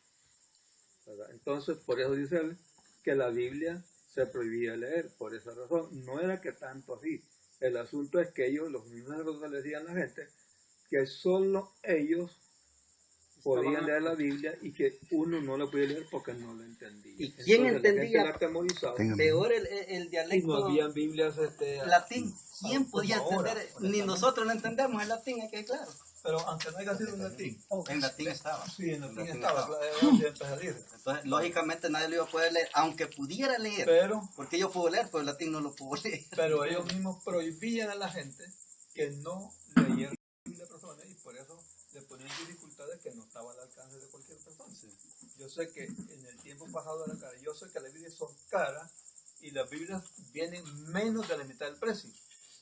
G: ¿verdad? Entonces, por eso dice él que la Biblia se prohibía leer, por esa razón. No era que tanto así. El asunto es que ellos, los mismos sacerdotes, le decían a la gente que solo ellos podían leer la Biblia y que uno no la podía leer porque no lo entendía.
B: ¿Y quién
G: entonces,
B: entendía peor el dialecto?
G: Y no habían Biblias
B: latín. ¿Quién podía entender? Ni nosotros no entendemos el latín, es que claro.
G: Pero aunque no haya sido en latín.
B: En latín estaba.
G: Sí, en latín estaba.
B: Entonces, lógicamente nadie lo iba a poder leer, aunque pudiera leer.
G: Pero,
B: porque yo puedo leer, pero el latín no lo puedo leer.
G: Pero ellos mismos prohibían a la gente que no leyeran la Biblia a personas y por eso le ponían dificultades que no estaban al alcance de cualquier persona. Sí. Yo sé que en el tiempo pasado era cara. Yo sé que las Biblias son caras y las Biblias vienen menos de la mitad del precio.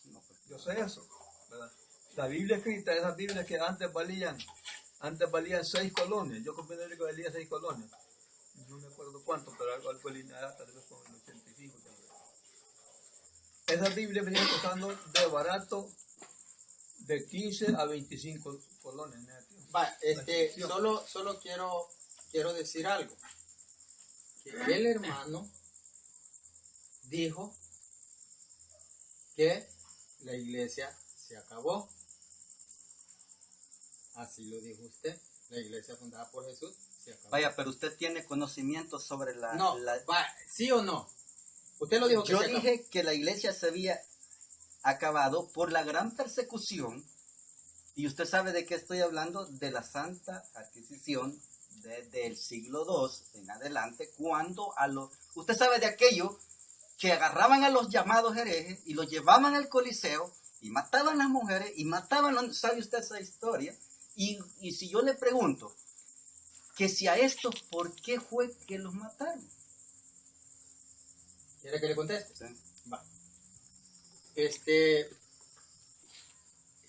G: No, pues, yo sé eso, ¿verdad? La Biblia escrita, esas Biblias que antes valían 6 colones. Yo compré una que valía 6 colones. No me acuerdo cuánto, pero algo lineal, tal vez con el 85. Esas Biblias venían costando de barato de 15 a 25 colones.
A: Solo quiero decir algo. Que el hermano dijo que la iglesia se acabó. Así lo dijo usted. La iglesia fundada por Jesús se acabó.
B: Vaya, pero usted tiene conocimiento sobre la...
A: No, ¿sí o no? Usted lo dijo que
B: yo dije que la iglesia se había acabado por la gran persecución. Y usted sabe de qué estoy hablando, de la Santa Adquisición desde el siglo II en adelante, cuando usted sabe de aquello que agarraban a los llamados herejes y los llevaban al Coliseo y mataban las mujeres, y mataban, ¿sabe usted esa historia? Y si yo le pregunto, que si a estos, ¿por qué fue que los mataron?
A: ¿Quiere que le conteste?
B: Sí.
A: Va.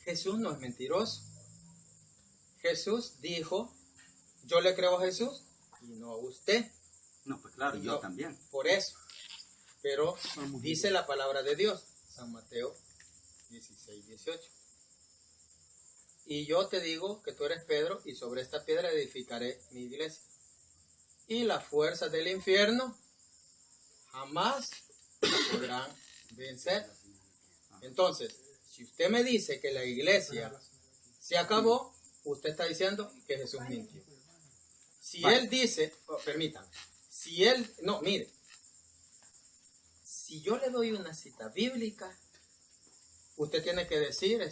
A: Jesús no es mentiroso. Jesús dijo, yo le creo a Jesús y no a usted.
B: No, pues claro, yo
A: No,
B: también.
A: Por eso. Pero dice la palabra de Dios, San Mateo 16, 18. Y yo te digo que tú eres Pedro y sobre esta piedra edificaré mi iglesia. Y las fuerzas del infierno jamás la podrán vencer. Entonces, si usted me dice que la iglesia se acabó, usted está diciendo que Jesús mintió. Si él dice, permítame, si él, no, mire, si yo le doy una cita bíblica, usted tiene que decir,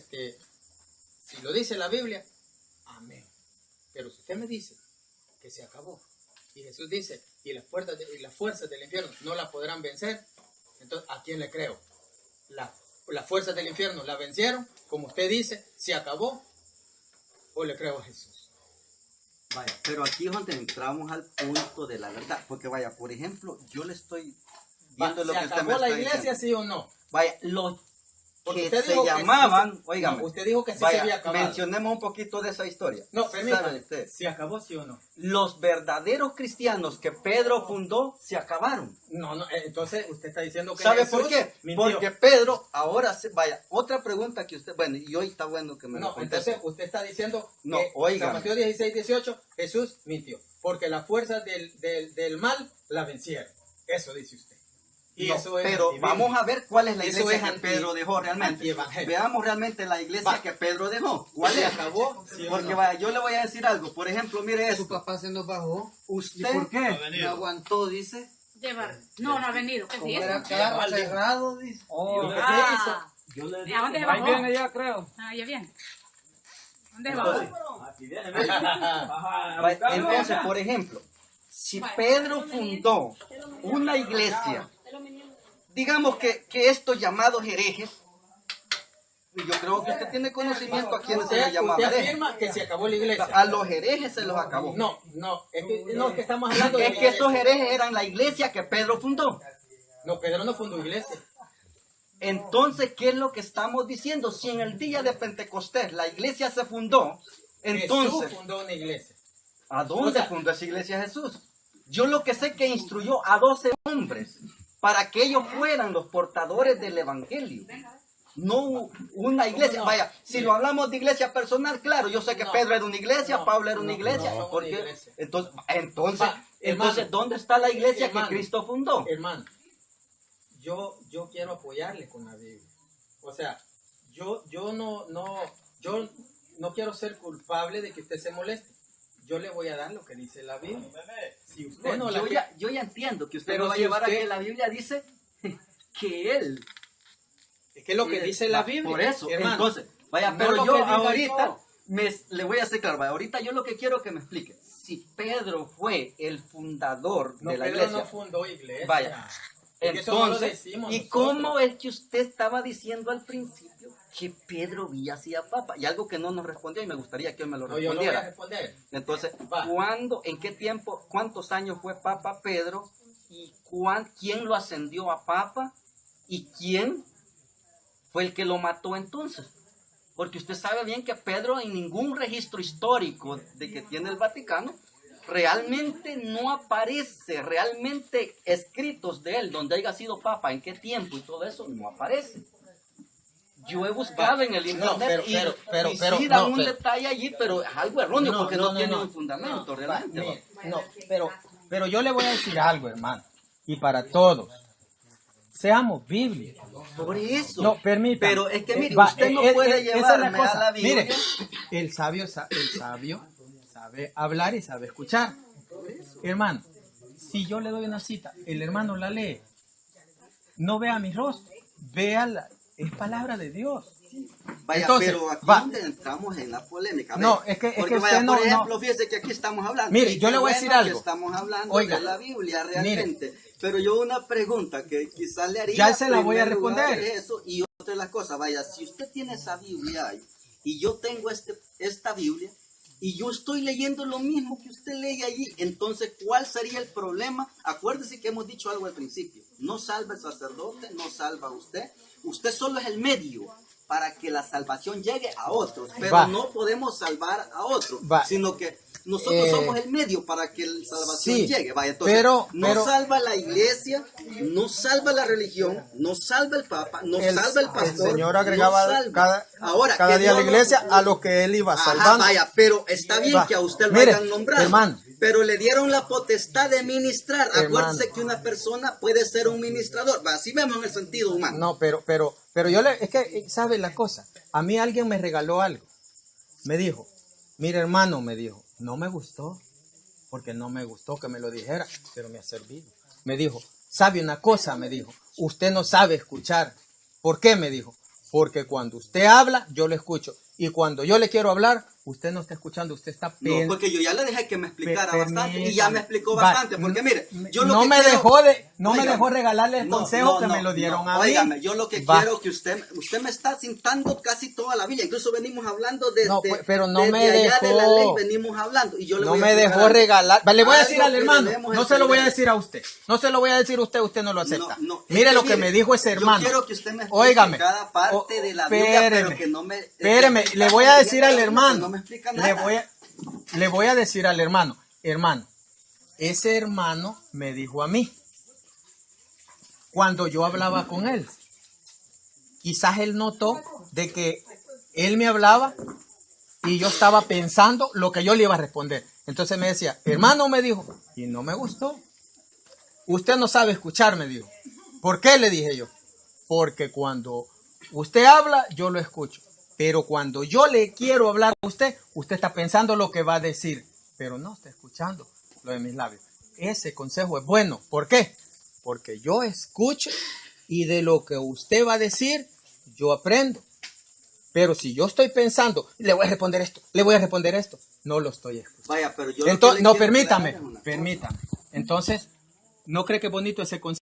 A: si lo dice la Biblia, amén. Pero si usted me dice que se acabó, y Jesús dice, y las fuerzas del infierno no la podrán vencer, entonces, ¿a quién le creo? Las fuerzas del infierno la vencieron, como usted dice, se acabó, o le creo a Jesús.
B: Vaya, pero aquí es donde entramos al punto de la verdad, porque vaya, por ejemplo, yo le estoy viendo lo
A: ¿Se
B: que usted me
A: acabó la
B: está
A: iglesia,
B: diciendo.
A: sí o no?
B: Vaya, los
A: Porque
B: que
A: usted
B: se
A: dijo que
B: llamaban,
A: sí
B: óigame,
A: no, usted dijo que sí se
B: vaya,
A: había acabado.
B: mencionemos un poquito de esa historia.
A: No,
B: ¿Sabe
A: permítame,
B: usted?
A: ¿se acabó sí o no?
B: Los verdaderos cristianos que Pedro fundó se acabaron.
A: No, entonces usted está diciendo que
B: ¿Sabe
A: Jesús
B: por qué?
A: mintió.
B: Porque Pedro ahora vaya, otra pregunta que usted, bueno, y hoy está bueno que me lo
A: No,
B: conteste.
A: entonces usted está diciendo
B: No,
A: que
B: óigame.
A: San Mateo 16, 18, Jesús mintió, porque las fuerzas del mal la vencieron. Eso dice usted. Y
B: No,
A: eso es
B: pero
A: antibíblico.
B: vamos a ver cuál es la
A: Eso
B: iglesia
A: es
B: que Pedro dejó realmente.
A: antievangelio.
B: Veamos realmente la iglesia
A: Va.
B: que Pedro dejó. ¿Cuál
A: ¿Se
B: es?
A: acabó? ¿Sí o
B: Porque
A: no?
B: vaya, yo le voy a decir algo. Por ejemplo, mire
D: Su
B: esto.
D: papá se nos bajó.
B: Usted,
D: No aguantó, dice.
H: No, no ha venido. ¿Qué es
D: Como
H: eso?
D: era carro cerrado, dice.
C: Oh,
A: Lo que se
H: Ah,
A: hizo,
H: ¿y a dónde se
C: ahí
H: bajó?
C: viene ya, creo.
H: Ah, ya viene. ¿Dónde se bajó?
B: vaya, entonces, por ejemplo, si Pedro fundó una iglesia, digamos que estos llamados herejes, y yo creo que usted tiene conocimiento a quienes se les llamaba
A: usted
B: herejes.
A: afirma que se acabó la iglesia.
B: A los herejes se los acabó.
A: No, es que estamos hablando de
B: Es
A: la
B: que estos
A: iglesia.
B: herejes eran la iglesia que Pedro fundó.
A: No, Pedro no fundó iglesia.
B: Entonces, ¿qué es lo que estamos diciendo? Si en el día de Pentecostés la iglesia se fundó, entonces,
A: Jesús fundó una iglesia.
B: ¿a dónde
A: O sea,
B: fundó esa iglesia Jesús? Yo lo que sé que instruyó a 12 hombres para que ellos fueran los portadores del evangelio. No una iglesia.
A: no?
B: Vaya, si lo hablamos de iglesia personal, claro, yo sé que
A: No.
B: Pedro era una iglesia,
A: No,
B: Pablo era una
A: no,
B: iglesia.
A: no,
B: porque,
A: una iglesia.
B: Entonces,
A: Va, hermano,
B: ¿dónde está la iglesia
A: hermano,
B: que Cristo fundó?
A: Hermano, yo quiero apoyarle con la Biblia. O sea, yo no quiero ser culpable de que usted se moleste. Yo le voy a dar lo que dice la Biblia. Si usted no la
B: yo ya entiendo que usted
A: Pero
B: me va a
A: si
B: llevar a
A: usted-
B: que la Biblia dice que él.
A: es que es lo que dice la Biblia.
B: Por eso,
A: hermano.
B: entonces, vaya,
A: No
B: pero
A: lo
B: yo
A: que diga
B: ahorita
A: yo.
B: le voy a hacer claro, vaya, ahorita yo lo que quiero que me explique. Si Pedro fue el fundador
A: No,
B: de la
A: Pedro
B: iglesia,
A: no fundó iglesia.
B: vaya,
A: Es que eso no lo
B: entonces,
A: decimos
B: ¿y
A: nosotros.
B: cómo es que usted estaba diciendo al principio que Pedro había hacía papa? Y algo que no nos respondió y me gustaría que me lo
A: No, yo no voy a
B: respondiera.
A: responder.
B: Entonces,
A: Va.
B: ¿cuándo, en qué tiempo, cuántos años fue papa Pedro? ¿Y quién lo ascendió a papa? ¿Y quién fue el que lo mató entonces? Porque usted sabe bien que Pedro en ningún registro histórico de que tiene el Vaticano, realmente no aparece, realmente escritos de él, donde haya sido papa, en qué tiempo y todo eso, no aparece. Yo he buscado en el internet y sí dan un detalle allí, pero es algo erróneo porque no tiene un fundamento realmente.
A: Pero yo le voy a decir algo, hermano, y para todos. Seamos bíblicos.
B: Por eso.
A: No, permítame.
B: Pero es que mire,
A: Va,
B: usted no
A: esa
B: puede
A: es la
B: llevarme a
A: cosa.
B: la Biblia.
A: Mire, el sabio sabe hablar y sabe escuchar. Hermano, si yo le doy una cita, el hermano la lee, no vea mi rostro, véala, es palabra de Dios.
B: Vaya,
A: Entonces,
B: pero aquí
A: va.
B: donde entramos en la polémica.
A: No,
B: ¿ve?
A: es que
B: Porque
A: usted
B: vaya,
A: no-
B: por ejemplo,
A: no.
B: fíjese que aquí estamos hablando.
A: Mire,
B: y
A: yo
B: qué
A: le voy a
B: bueno
A: decir
B: que
A: algo.
B: estamos hablando
A: Oiga,
B: de la Biblia realmente. Pero yo una pregunta que quizás le haría.
A: Ya se la voy a
B: en primer lugar,
A: responder.
B: es eso, y usted las cosas. Vaya, si usted tiene esa Biblia ahí, y yo tengo esta Biblia, y yo estoy leyendo lo mismo que usted lee allí, entonces, ¿cuál sería el problema? Acuérdese que hemos dicho algo al principio. No salva el sacerdote, no salva a usted. Usted solo es el medio para que la salvación llegue a otros, pero no podemos salvar a otros, sino que nosotros somos el medio para que la salvación llegue. Vaya, entonces, no salva la iglesia, no salva la religión, no salva el papa, no salva el pastor.
A: El Señor agregaba cada día a la iglesia a lo que él iba salvando.
B: Vaya, pero está bien que a usted lo hayan nombrado, hermano, pero le dieron la potestad de ministrar. Acuérdese que una persona puede ser un ministrador. Así vemos en el sentido humano.
A: No, pero es que, ¿sabe la cosa? A mí alguien me regaló algo. Me dijo, mira hermano, me dijo, no me gustó, porque no me gustó que me lo dijera, pero me ha servido. Me dijo, ¿sabe una cosa? Me dijo, usted no sabe escuchar. ¿Por qué? Me dijo, porque cuando usted habla, yo lo escucho. Y cuando yo le quiero hablar, usted no está escuchando, usted está pensando.
B: No, porque yo ya le dejé que me explicara bastante y ya me explicó bastante. Porque mire, yo lo
A: no
B: que
A: me
B: quiero,
A: me dejó regalarle el consejo que me lo dieron a mí.
B: Óigame, yo lo que quiero que usted me está citando casi toda la Biblia. Incluso venimos hablando de allá de la ley, venimos hablando. Y yo le
A: no me dejó regalar. Le voy a decir al hermano, no se lo voy a decir a usted. No se lo voy a decir a usted, usted no lo acepta. Mire lo que me dijo ese hermano.
B: Yo quiero que usted me explique cada parte de la Biblia, pero que no me...
A: Espéreme, le voy a decir al hermano.
B: No me explica nada.
A: Le voy a decir al hermano, ese hermano me dijo a mí, cuando yo hablaba con él, quizás él notó de que él me hablaba y yo estaba pensando lo que yo le iba a responder. Entonces me decía, hermano, me dijo, y no me gustó. Usted no sabe escuchar, me dijo. ¿Por qué? Le dije yo. Porque cuando usted habla, yo lo escucho. Pero cuando yo le quiero hablar a usted, usted está pensando lo que va a decir, pero no está escuchando lo de mis labios. Ese consejo es bueno. ¿Por qué? Porque yo escucho y de lo que usted va a decir, yo aprendo. Pero si yo estoy pensando, le voy a responder esto, le voy a responder esto, no lo estoy escuchando.
B: Vaya, pero yo
A: entonces, no, permítame. Entonces, ¿no cree que es bonito ese consejo?